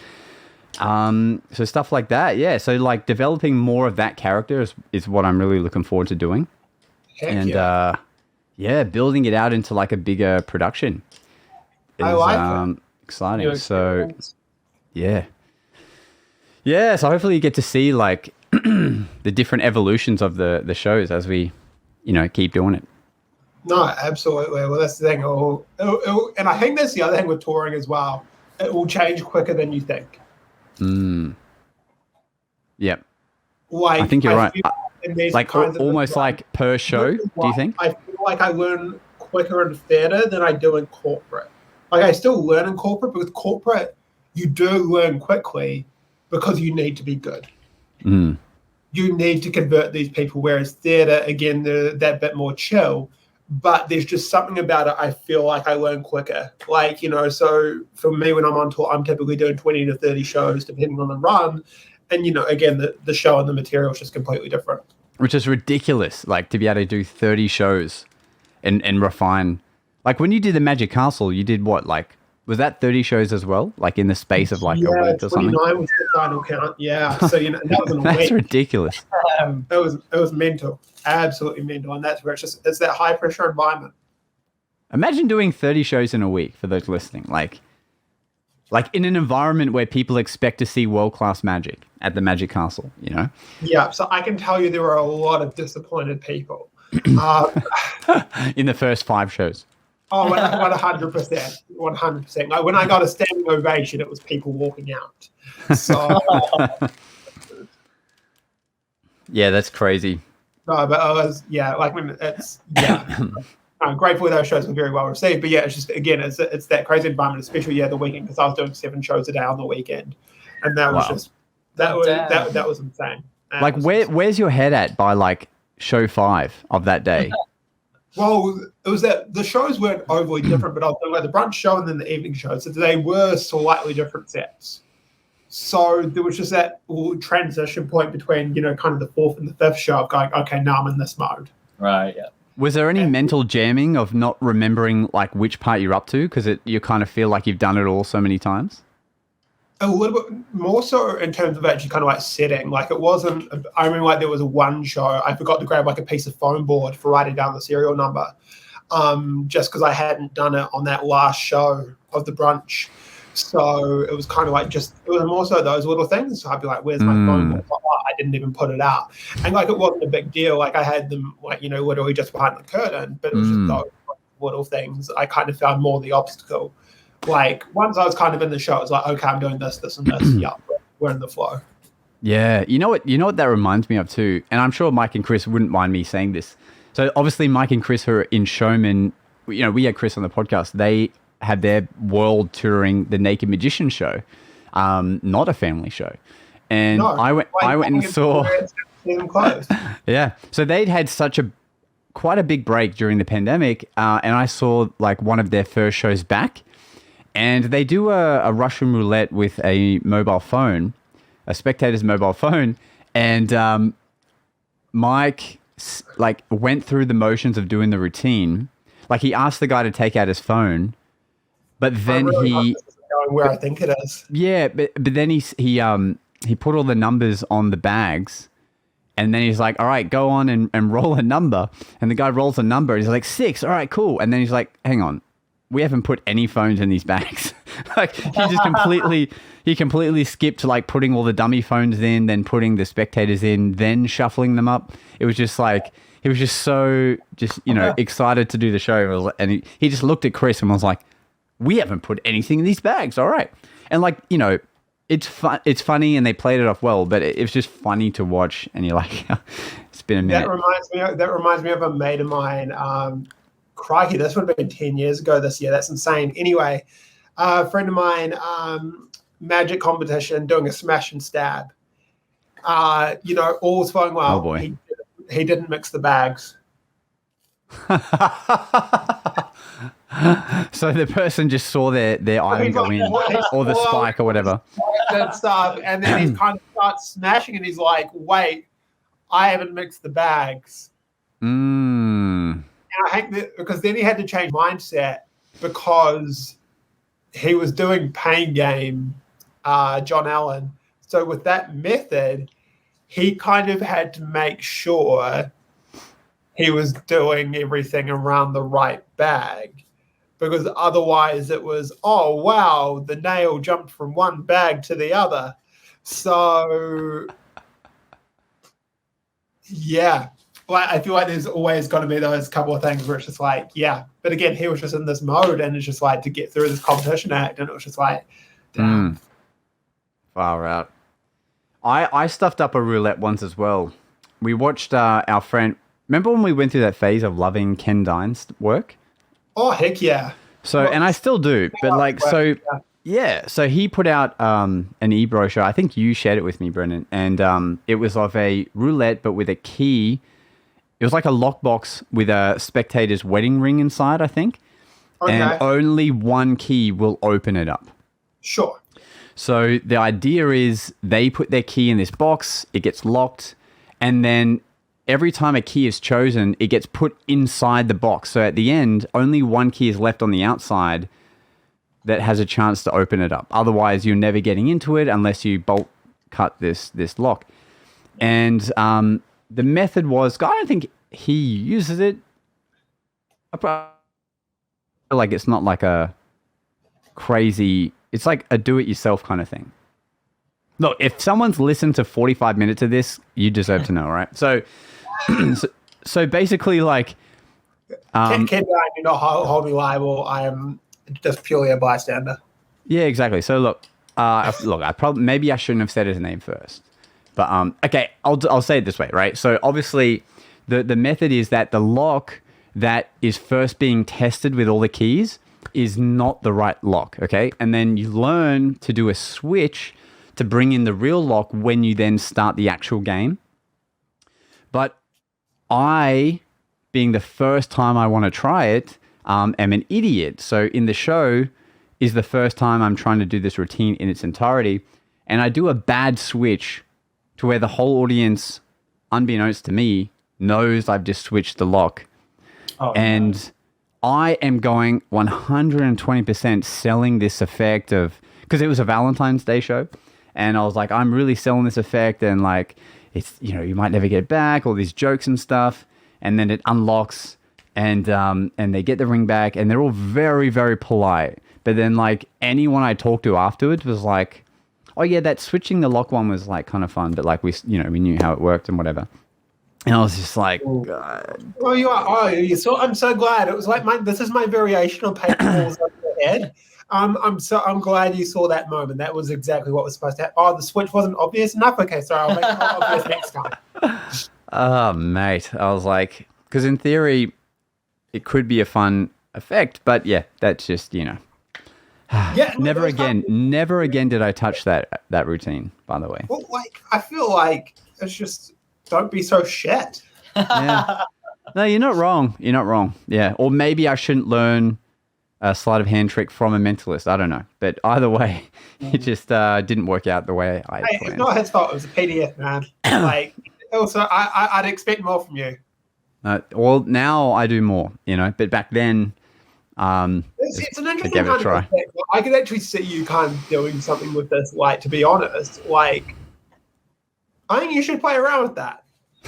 So stuff like that. Yeah. So like developing more of that character is what I'm really looking forward to doing. Heck yeah. Building it out into like a bigger production is exciting. So yeah. Yeah. So hopefully you get to see like the different evolutions of the shows as we, keep doing it. No, absolutely. Well, that's the thing. And I think that's the other thing with touring as well. It will change quicker than you think. Yep. Like, I think you're right. Like almost like per show, do you think? I feel like I learn quicker in theatre than I do in corporate. Like I still learn in corporate, but with corporate, you do learn quickly. because you need to be good. Mm. You need to convert these people, whereas theatre, again, they're that bit more chill. But there's just something about it I feel like I learn quicker. Like, you know, so for me, when I'm on tour, I'm typically doing 20 to 30 shows, depending on the run. And, you know, again, the show and the material is just completely different. Which is ridiculous, like, to be able to do 30 shows and refine. Like, when you did the Magic Castle, you did what, like, was that 30 shows as well? Like, in the space of, like, a week or something? 29 was the final count, yeah. So, you know, that was in a That's week. ridiculous. It was mental, absolutely mental. And that's where it's that high-pressure environment. Imagine doing 30 shows in a week, for those listening. Like in an environment where people expect to see world-class magic at the Magic Castle, you know? Yeah, so I can tell you there were a lot of disappointed people. In the first 5 shows. Oh, 100%. 100%. Like, when I got a standing ovation, it was people walking out. So, yeah, that's crazy. no, but I was, I'm grateful those shows were very well received. But yeah, it's just, again, it's that crazy environment, especially, the weekend, because I was doing 7 shows a day on the weekend. And that was just, that was insane. Like, where's your head at by, like, show 5 of that day? Well, it was that the shows weren't overly different, but I was doing like the brunch show and then the evening show. So they were slightly different sets. So there was just that transition point between, you know, kind of the 4th and the 5th show of going, okay, now I'm in this mode. Right, yeah. Was there any mental jamming of not remembering, like, which part you're up to? Because you kind of feel like you've done it all so many times? A little bit more so in terms of actually kind of like setting. Like, it wasn't, I remember like there was one show, I forgot to grab like a piece of foam board for writing down the serial number, just because I hadn't done it on that last show of the brunch. So it was kind of like it was more so those little things. So I'd be like, where's my phone board? Oh, I didn't even put it out. And like, it wasn't a big deal. Like, I had them like, you know, literally just behind the curtain, but it was just those little things. I kind of found more the obstacle. Like, once I was kind of in the show, it was like, okay, I'm doing this, this, and this. Yeah, we're in the flow. Yeah. You know what that reminds me of too? And I'm sure Mike and Chris wouldn't mind me saying this. So obviously Mike and Chris are in SHOWMEN. You know, we had Chris on the podcast. They had their world touring the Naked Magician show, not a family show. And no, I went and saw... Yeah. So they'd had quite a big break during the pandemic. And I saw like one of their first shows back. And they do a Russian roulette with a mobile phone, a spectator's mobile phone. And Mike like went through the motions of doing the routine. Like, he asked the guy to take out his phone, but then going where I think it is. Yeah, but then he put all the numbers on the bags. And then he's like, all right, go on and roll a number. And the guy rolls a number. He's like, 6. All right, cool. And then he's like, hang on. We haven't put any phones in these bags. Like, he just completely skipped like putting all the dummy phones in, then putting the spectators in, then shuffling them up. It was just like, he was just so excited to do the show. And he just looked at Chris and was like, we haven't put anything in these bags. All right. And like, you know, it's funny and they played it off well, but it was just funny to watch. And you're like, it's been a minute. That reminds me of a mate of mine. Crikey, this would have been 10 years ago this year. That's insane. Anyway, a friend of mine, magic competition, doing a smash and stab. You know, all was flowing well. Oh boy. He didn't mix the bags. So the person just saw their item go in, or the spike or whatever. That stuff, and then he kind of starts smashing, and he's like, wait, I haven't mixed the bags. And I think that because then he had to change mindset because he was doing Pain Game, John Allen. So with that method, he kind of had to make sure he was doing everything around the right bag, because otherwise it was, oh, wow, the nail jumped from one bag to the other. So, yeah. Well, I feel like there's always got to be those couple of things where it's just like, yeah. But again, he was just in this mode, and it's just like to get through this competition act, and it was just like, damn. Far out. I stuffed up a roulette once as well. We watched our friend... Remember when we went through that phase of loving Ken Dine's work? Oh, heck yeah. So, and I still do. But like, so Yeah, so he put out an e-brochure. I think you shared it with me, Brendan, and it was of a roulette, but with a key. It was like a lockbox with a spectator's wedding ring inside, I think. Okay. And only one key will open it up. Sure. So the idea is they put their key in this box, it gets locked, and then every time a key is chosen, it gets put inside the box. So at the end, only one key is left on the outside that has a chance to open it up. Otherwise, you're never getting into it unless you bolt cut this lock. And the method was, I don't think he uses it. I feel like it's not like a crazy, it's like a do-it-yourself kind of thing. Look, if someone's listened to 45 minutes of this, you deserve to know, right? So basically, like... Ken, do not hold me liable. I am just purely a bystander. Yeah, exactly. So look, maybe I shouldn't have said his name first. But okay, I'll say it this way, right? So obviously, the method is that the lock that is first being tested with all the keys is not the right lock, okay? And then you learn to do a switch to bring in the real lock when you then start the actual game. But I, being the first time I want to try it, am an idiot. So in the show is the first time I'm trying to do this routine in its entirety, and I do a bad switch to where the whole audience, unbeknownst to me, knows I've just switched the lock. And I am going 120% selling this effect of, because it was a Valentine's Day show, and I was like, I'm really selling this effect, and like, it's, you know, you might never get it back, all these jokes and stuff, and then it unlocks, and they get the ring back, and they're all very, very polite. But then like anyone I talked to afterwards was like, oh yeah, that switching the lock one was like kind of fun, but like we knew how it worked and whatever. And I was just like, God. Well, you are. Oh, you saw. I'm so glad. It was like this is my variation on paper balls over your head. I'm glad you saw that moment. That was exactly what was supposed to happen. Oh, the switch wasn't obvious enough. Okay, sorry, I'll make it more obvious next time. Oh, mate, I was like, because in theory, it could be a fun effect, but yeah, that's just Yeah, never again did I touch that routine. By the way, well, like I feel like it's just. Don't be so shit. Yeah. No, you're not wrong. You're not wrong. Yeah. Or maybe I shouldn't learn a sleight of hand trick from a mentalist. I don't know. But either way, it just didn't work out the way I planned. It's not his fault. It was a PDF, man. Like, also, I'd expect more from you. Well, now I do more, but back then, it's an interesting kind of effect. I could actually see you kind of doing something with this. Like, to be honest, like, I think you should play around with that.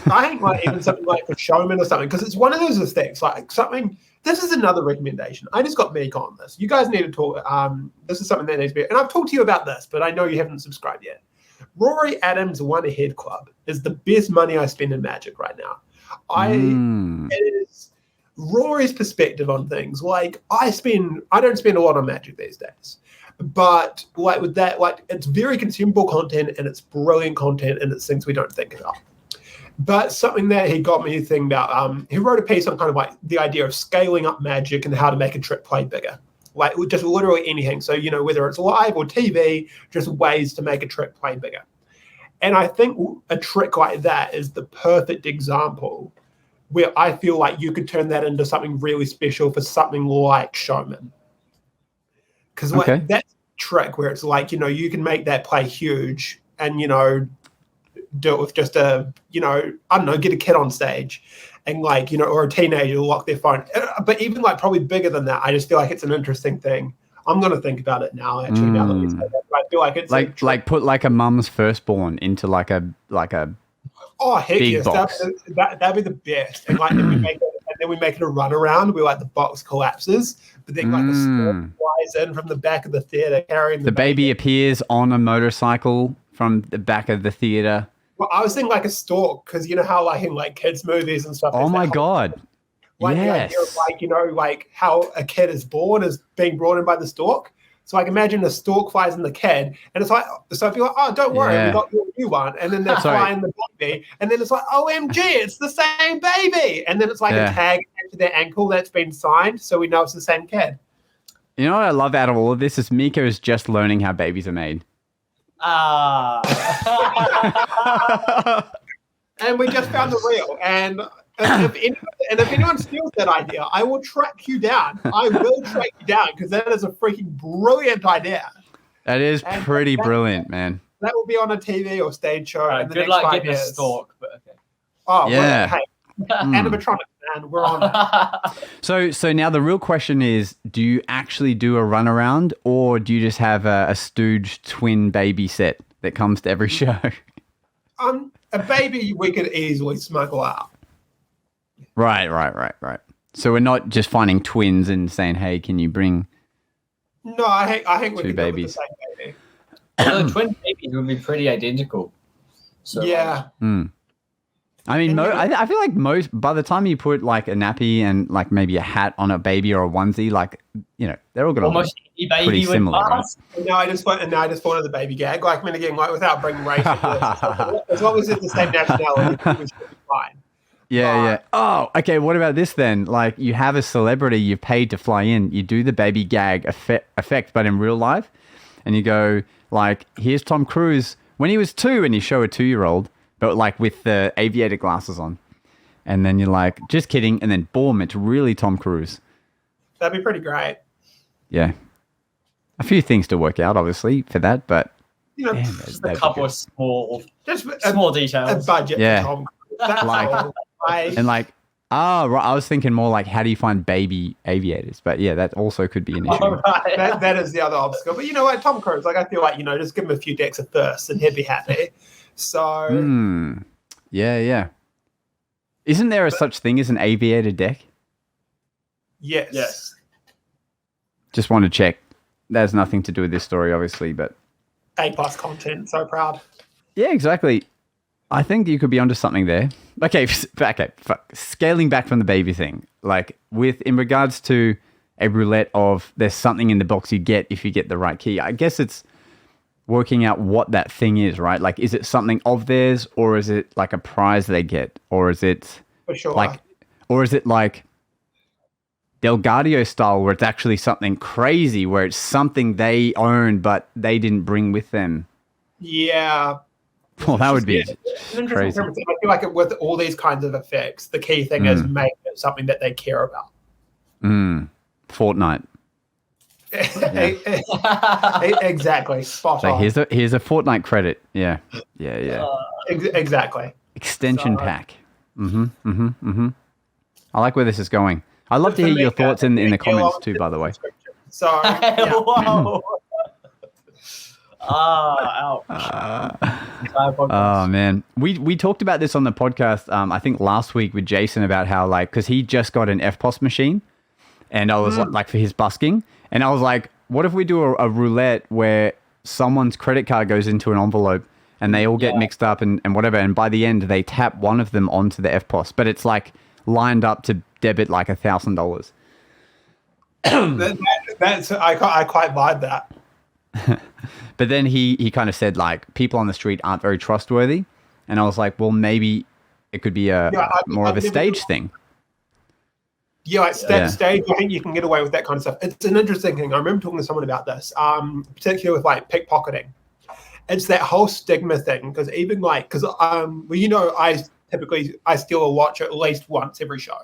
I think like even something like for SHOWMEN or something, because it's one of those aesthetics, like something. This is another recommendation. I just got Mika on this. You guys need to talk. This is something that needs to be, and I've talked to you about this, but I know you haven't subscribed yet. Rory Adams' One Ahead Club is the best money I spend in Magic right now. It is Rory's perspective on things. Like I don't spend a lot on Magic these days. But like with that, like it's very consumable content and it's brilliant content and it's things we don't think about. But something that he got me thinking about, he wrote a piece on kind of like the idea of scaling up Magic and how to make a trick play bigger. Like just literally anything. So, whether it's live or TV, just ways to make a trick play bigger. And I think a trick like that is the perfect example where I feel like you could turn that into something really special for something like SHOWMEN. Because that trick where it's like, you can make that play huge and, do it with just I don't know, get a kid on stage and like, or a teenager lock their phone. But even like probably bigger than that, I just feel like it's an interesting thing. I'm going to think about it now, actually, now that we say that. I feel like it's like put like a mum's firstborn into like a oh, heck big yes. box. That'd be the best. And like, then we make it a run around where like the box collapses, but then like the storm flies in from the back of the theater carrying the baby appears on a motorcycle from the back of the theater. Well, I was thinking like a stork because you know how like in like kids movies and stuff. Oh my god! Like yes. The idea of like how a kid is born is being brought in by the stork. So like imagine a stork flies in the kid, and it's like so if you're like, oh, don't worry, we got your new one, and then they're flying the baby, and then it's like, OMG, it's the same baby, and then it's like a tag to their ankle that's been signed, so we know it's the same kid. You know what I love out of all of this is Mika is just learning how babies are made. And we just found the reel. And if anyone steals that idea, I will track you down. I will track you down because that is a freaking brilliant idea. That is pretty brilliant, man. That will be on a TV or stage show. In the good next luck 5 getting years. a stalk, but okay. Oh, yeah. Well, hey, animatronics, man. We're on that. So now the real question is, do you actually do a runaround or do you just have a Stooge twin baby set that comes to every show? A baby we could easily smuggle out. Right. So we're not just finding twins and saying, hey, can you bring No, I think we two could babies? do the same baby. So the twin babies would be pretty identical. So, Yeah. I mean, I feel like most, by the time you put like a nappy and like maybe a hat on a baby or a onesie, like, you know, they're all going to look almost any baby pretty would similar, right? pass. And now I just wanted the baby gag. Like, I mean, again, like without bringing race into this, as long as it's the same nationality, we should be fine. Yeah. Oh, okay. What about this then? Like, you have a celebrity you've paid to fly in. You do the baby gag effect, but in real life, and you go like, "Here's Tom Cruise when he was 2," and you show a 2-year-old, but like with the aviator glasses on, and then you're like, "Just kidding," and then boom, it's really Tom Cruise. That'd be pretty great. Yeah, a few things to work out, obviously, for that, but You know, Just a couple of small details. a budget. Yeah. For Tom Cruise. That's Like- all. and like, right, I was thinking more like, how do you find baby aviators? But yeah, that also could be an issue. All right. that is the other obstacle. But you know what, Tom Cruise, like I feel like, just give him a few decks of thirst and he'd be happy. So Yeah. Isn't there a such thing as an aviator deck? yes. Just want to check. That has nothing to do with this story, obviously, but A+ content, so proud. yeah, exactly. I think you could be onto something there. Okay, scaling back from the baby thing, like in regards to a roulette of there's something in the box you get if you get the right key. I guess it's working out what that thing is, right? Like, is it something of theirs, or is it like a prize they get, or is it For sure. like Delgadio style, where it's actually something crazy, where it's something they own but they didn't bring with them? Yeah. Well, that would be It's an interesting crazy. difference. I feel like with all these kinds of effects, the key thing is making it something that they care about. Fortnite. Exactly. Spot So on. here's a Fortnite credit. Yeah. Exactly. Extension pack. I like where this is going. I'd love to hear your thoughts in the comments too, by the way. So, yeah. Whoa. Ouch. Oh man, we talked about this on the podcast. I think last week with Jason about how because he just got an FPOS machine, and I was like for his busking, and I was like, what if we do a roulette where someone's credit card goes into an envelope and they all get mixed up and whatever, and by the end they tap one of them onto the FPOS, but it's like lined up to debit like $1,000. That's I quite like that. But then he kind of said people on the street aren't very trustworthy, and I was like, well, maybe it could be more of a stage thing. Yeah, stage, I think you can get away with that kind of stuff. It's an interesting thing. I remember talking to someone about this, particularly with pickpocketing. It's that whole stigma thing, because even I steal a watch at least once every show.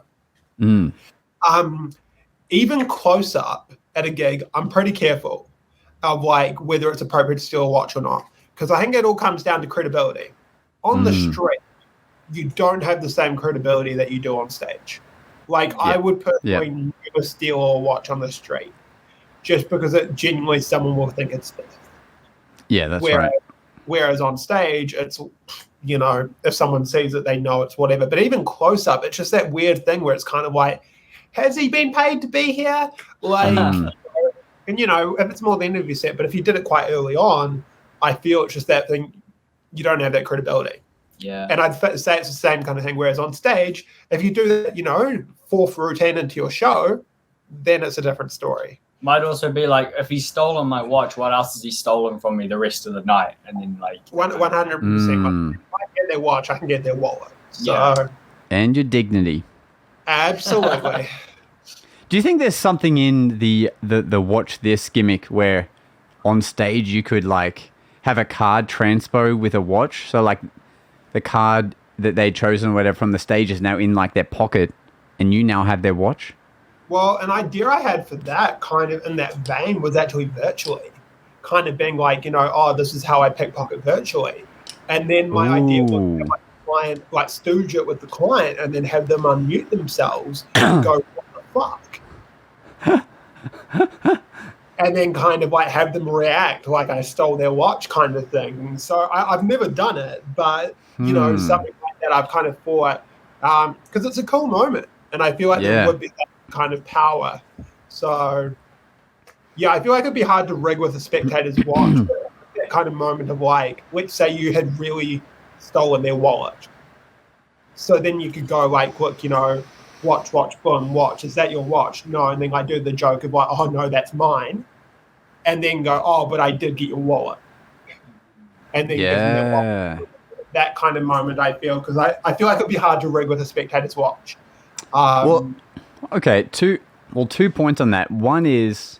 Even close up at a gig, I'm pretty careful of whether it's appropriate to steal a watch or not, because I think it all comes down to credibility. On the street, you don't have the same credibility that you do on stage. I would personally never steal a watch on the street, just because it genuinely someone will think it's theft. Yeah, that's right. Whereas on stage, it's if someone sees it, they know it's whatever. But even close up, it's just that weird thing where it's kind of like, has he been paid to be here? And if it's more the end of your set, but if you did it quite early on, I feel it's just that thing, you don't have that credibility. Yeah. And I'd say it's the same kind of thing. Whereas on stage, if you do that, fourth routine into your show, then it's a different story. Might also be if he's stolen my watch, what else has he stolen from me the rest of the night? And then 100%. If I get their watch, I can get their wallet. So and your dignity. absolutely. Do you think there's something in the watch this gimmick where on stage you could like have a card transpo with a watch? So like the card that they'd chosen or whatever from the stage is now in like their pocket and you now have their watch? Well, an idea I had for that kind of in that vein was actually virtually. Kind of being like, this is how I pickpocket virtually. And then my idea was to client, like stooge it with the client and then have them unmute themselves and go, what the fuck? And then kind of like have them react like I stole their watch kind of thing. So I've never done it, but, something like that I've kind of thought, because it's a cool moment. And I feel like there would be that kind of power. So, yeah, I feel like it'd be hard to rig with a spectator's watch. That kind of moment of like, let's say you had really stolen their wallet. So then you could go like, look, watch, boom, watch. Is that your watch? No. And then I do the joke of like, oh, no, that's mine. And then go, oh, but I did get your wallet. And then give them their wallet. That kind of moment, I feel, because I feel like it'd be hard to rig with a spectator's watch. Okay, two points on that. One is,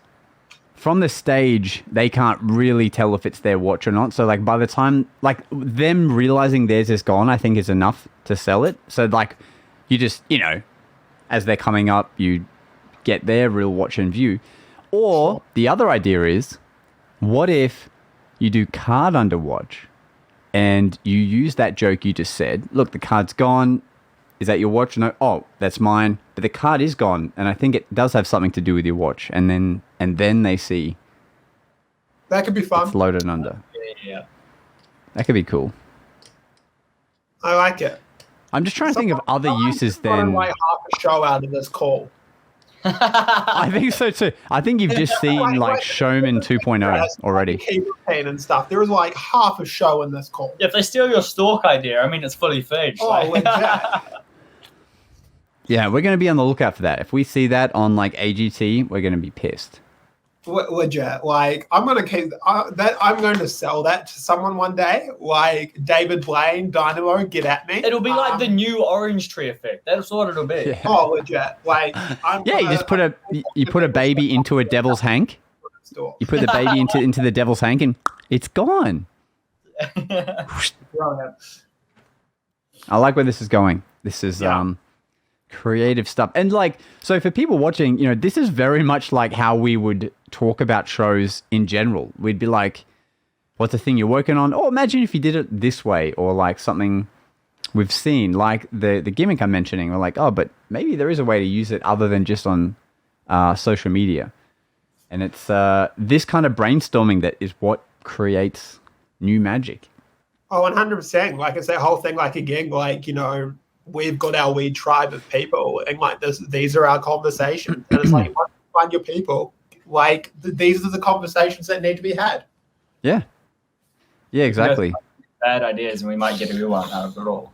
from the stage, they can't really tell if it's their watch or not. So, like, by the time, like, them realizing theirs is gone, I think is enough to sell it. So, like, you just, as they're coming up, you get their real watch in view. Or the other idea is, what if you do card under watch and you use that joke you just said? Look, the card's gone. Is that your watch? No. Oh, that's mine. But the card is gone, and I think it does have something to do with your watch. And then they see that could be fun. It's loaded under. Yeah. That could be cool. I like it. I'm just trying to think of other uses then. Like half a show out of this call. I think so too. I think you've just seen like Showman 2.0 already. Pain and stuff. There was like half a show in this call. Yeah, if they steal your stalk idea, I mean, it's fully fledged. Oh, exactly. Yeah, we're going to be on the lookout for that. If we see that on like AGT, we're going to be pissed. Legit. Like, I'm going to keep that. I'm going to sell that to someone one day. Like David Blaine, Dynamo, get at me. It'll be like the new orange tree effect. That's what it'll be. Yeah. Oh, legit. Like, you just put a baby into a devil's hank. You put the baby into the devil's hank, and it's gone. Brilliant. I like where this is going. This is creative stuff. And like, so for people watching, this is very much like how we would talk about shows in general. We'd be like, what's the thing you're working on? Oh, imagine if you did it this way, or like something we've seen, like the gimmick I'm mentioning. We're like, oh, but maybe there is a way to use it other than just on social media. And it's this kind of brainstorming that is what creates new magic. Oh, 100%. Like, it's that whole thing, like, again, like, we've got our wee tribe of people, and like these are our conversations. And it's like, once you find your people, like these are the conversations that need to be had. Yeah. Yeah, exactly. Bad ideas, and we might get a good one out of it all.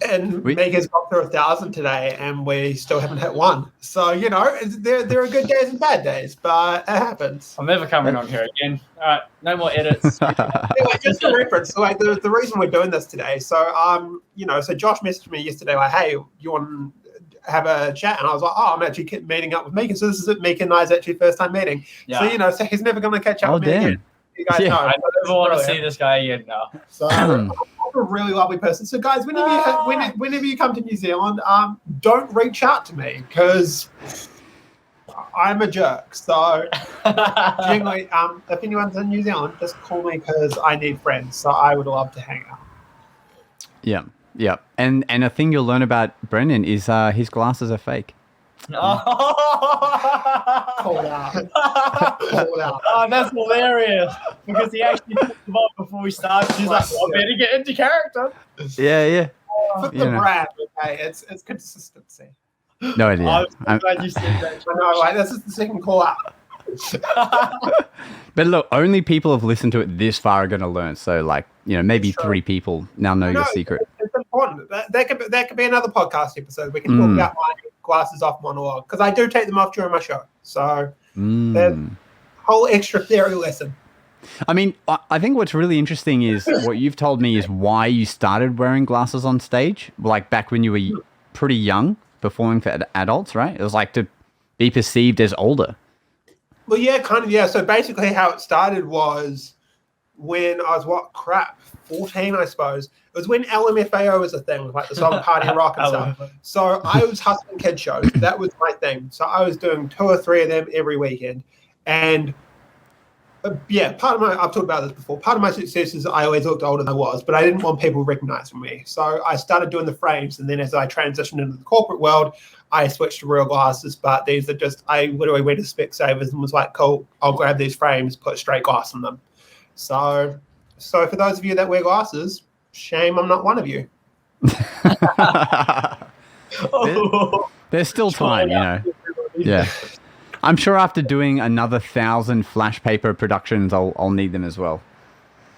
And Mika's got through 1,000 today, and we still haven't hit one. So, there are good days and bad days, but it happens. I'm never coming on here again. All right, no more edits. Anyway, just a reference. So, like, the reason we're doing this today. So, so Josh messaged me yesterday, like, hey, you want to have a chat? And I was like, oh, I'm actually meeting up with Mika. So this is Mika and I's actually first time meeting. Yeah. So he's never going to catch up with me again. You guys know. I never want to see this guy again now. So I'm a really lovely person. So guys, whenever you come to New Zealand, don't reach out to me because I'm a jerk. So generally, if anyone's in New Zealand, just call me because I need friends. So I would love to hang out. Yeah, yeah. And a thing you'll learn about Brendan is his glasses are fake. Call out. Oh, that's hilarious. Because he actually took them up before we started. He's like, I better get into character. Yeah. For the brand, okay? It's consistency. No idea. I'm glad you said that. I know, like, this is the second call out. But look, only people who've listened to it this far are going to learn. So, like, maybe 3 people now know your secret. It's important. That could be another podcast episode. We can talk about my glasses off monologue because I do take them off during my show. So, there's a whole extra theory lesson. I mean, I think what's really interesting is what you've told me is why you started wearing glasses on stage, like back when you were pretty young. performing for adults, right? It was like to be perceived as older. Well, yeah, kind of, yeah. So basically how it started was when I was, 14, I suppose. It was when LMFAO was a thing, like the song Party Rock and stuff. So I was hustling kid shows. That was my thing. So I was doing 2 or 3 of them every weekend. And I've talked about this before. Part of my success is I always looked older than I was, but I didn't want people recognizing me. So I started doing the frames. And then as I transitioned into the corporate world, I switched to real glasses. But these are I literally went to Specsavers and was like, cool, I'll grab these frames, put straight glass in them. So for those of you that wear glasses, shame I'm not one of you. There's still time, you know. Yeah. I'm sure after doing another 1,000 flash paper productions, I'll need them as well.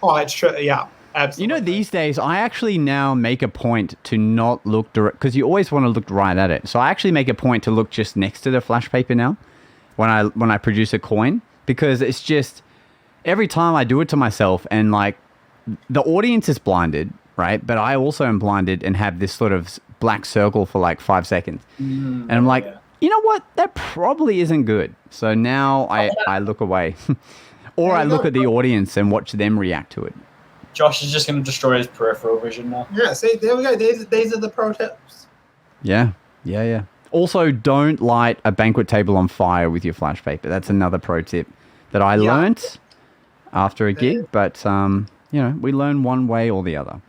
Oh, it's true. Yeah, absolutely. You know, these days, I actually now make a point to not look direct, because you always want to look right at it. So I actually make a point to look just next to the flash paper now when I produce a coin, because it's just every time I do it to myself, and like the audience is blinded, right? But I also am blinded and have this sort of black circle for like 5 seconds. And I'm like, you know what? That probably isn't good. So now I look away. Or I look at the audience and watch them react to it. Josh is just going to destroy his peripheral vision now. Yeah, see, there we go. These are the pro tips. Yeah. Also, don't light a banquet table on fire with your flash paper. That's another pro tip that I learnt after a gig. But, we learn one way or the other.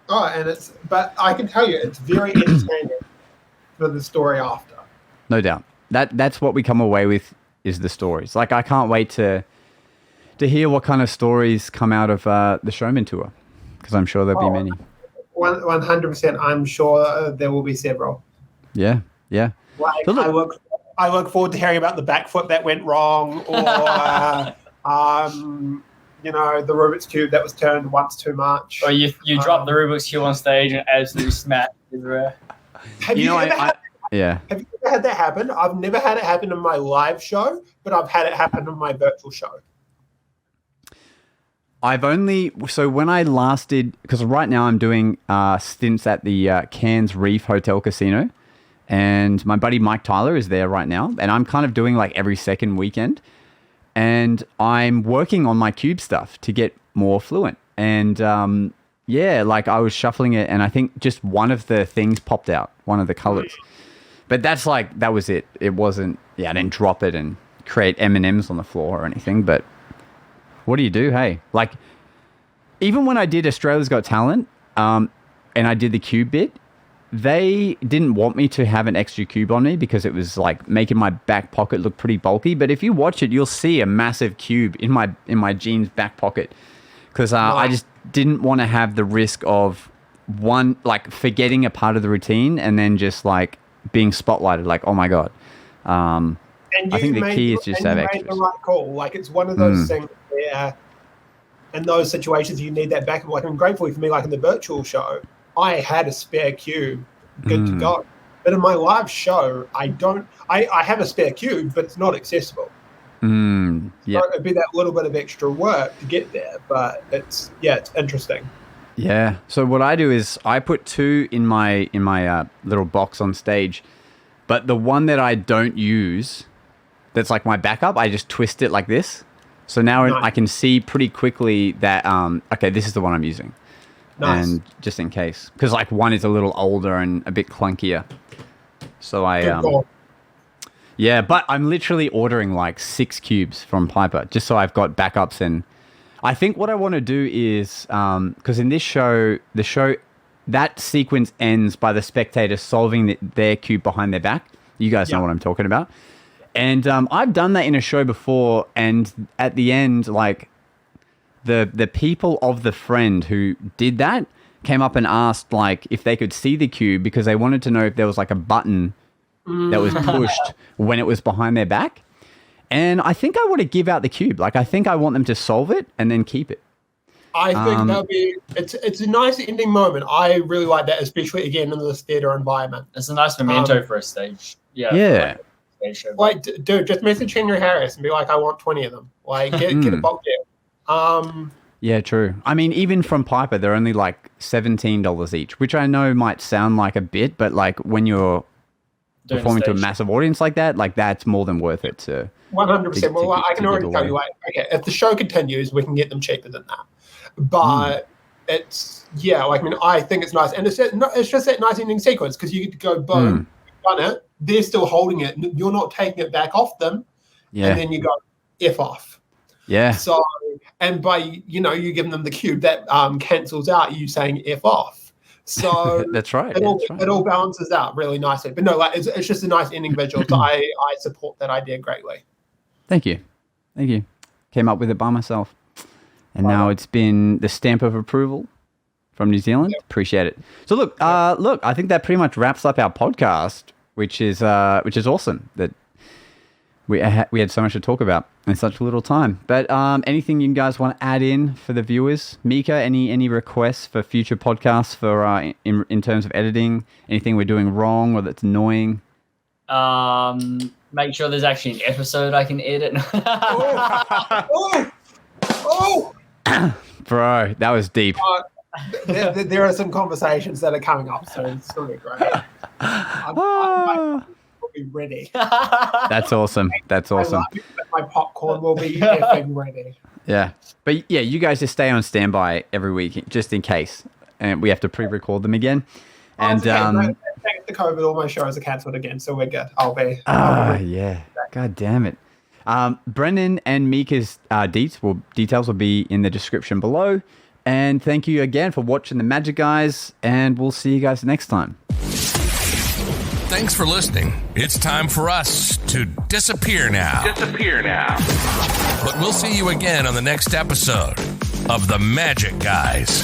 Oh, but I can tell you, it's very entertaining for the story after. No doubt. That's what we come away with, is the stories. Like, I can't wait to hear what kind of stories come out of the Showman tour, because I'm sure there'll be many. 100%. I'm sure there will be several. Yeah. Like, so I look forward to hearing about the back foot that went wrong, or the Rubik's Cube that was turned once too much. Or you dropped the Rubik's Cube on stage and absolutely smashed it. Have you ever had that happen? I've never had it happen in my live show, but I've had it happen in my virtual show. So when I last did, because right now I'm doing stints at the Cairns Reef Hotel Casino, and my buddy Mike Tyler is there right now, and I'm kind of doing like every second weekend, and I'm working on my cube stuff to get more fluent. And like I was shuffling it, and I think just one of the things popped out, one of the colors. But that was it. It wasn't, I didn't drop it and create M&Ms on the floor or anything, but what do you do? Hey, like, even when I did Australia's Got Talent, and I did the cube bit, they didn't want me to have an extra cube on me because it was like making my back pocket look pretty bulky. But if you watch it, you'll see a massive cube in my jeans back pocket, because I just didn't want to have the risk of forgetting a part of the routine and then just like being spotlighted, like, oh my God. I think the key is just to have extras. The right call. Like, it's one of those things where in those situations you need that backup. Like, I'm grateful for me, like in the virtual show, I had a spare cube good to go. But in my live show, I don't. I have a spare cube, but it's not accessible. So it'd be that little bit of extra work to get there. But it's interesting. Yeah. So what I do is I put 2 in my little box on stage, but the one that I don't use, that's like my backup, I just twist it like this. So now I can see pretty quickly that okay, this is the one I'm using. Nice. And just in case, because like one is a little older and a bit clunkier. So but I'm literally ordering like 6 cubes from Piper just so I've got backups. And I think what I want to do is, because in this show, that sequence ends by the spectator solving their cube behind their back. You guys know what I'm talking about. And I've done that in a show before, and at the end, like, the people of the friend who did that came up and asked, like, if they could see the cube, because they wanted to know if there was like a button that was pushed when it was behind their back. And I think I want to give out the cube. Like, I think I want them to solve it and then keep it. I think that'll be, it's a nice ending moment. I really like that, especially again in this theater environment. It's a nice memento for a stage. Yeah. Like, dude, just message Henry Harris and be like, I want 20 of them. Like, get a bulk deal. Yeah, true. I mean, even from Piper, they're only like $17 each, which I know might sound like a bit, but like when you're performing to a massive audience like that, like that's more than worth it to 100%. Well, I can already tell you, like, okay, if the show continues, we can get them cheaper than that. But it's, like, I mean, I think it's nice. And it's just that nice ending sequence because you get to go, boom, done it. They're still holding it. You're not taking it back off them. Yeah. And then you go, F off. Yeah. So, and by, you giving them the cube, that cancels out you saying F off. So that's right. It all balances out really nicely. But no, like, it's just a nice ending visual. So I support that idea greatly. Thank you. Came up with it by myself. And now it's been the stamp of approval from New Zealand. Yep. Appreciate it. So look, I think that pretty much wraps up our podcast, which is awesome that we had so much to talk about in such a little time. But anything you guys want to add in for the viewers? Mika, any requests for future podcasts for in terms of editing? Anything we're doing wrong or that's annoying? Make sure there's actually an episode I can edit. Bro, that was deep. There are some conversations that are coming up, so it's going to be great. I will be ready. That's awesome. My popcorn will be effing ready. Yeah. But yeah, you guys just stay on standby every week just in case. And we have to pre-record them again. And thanks to COVID, all my shows are cancelled again, so we're good. I'll be yeah. God damn it. Brendan and Mika's details will be in the description below. And thank you again for watching The Magic Guys, and we'll see you guys next time. Thanks for listening. It's time for us to disappear now. But we'll see you again on the next episode of The Magic Guys.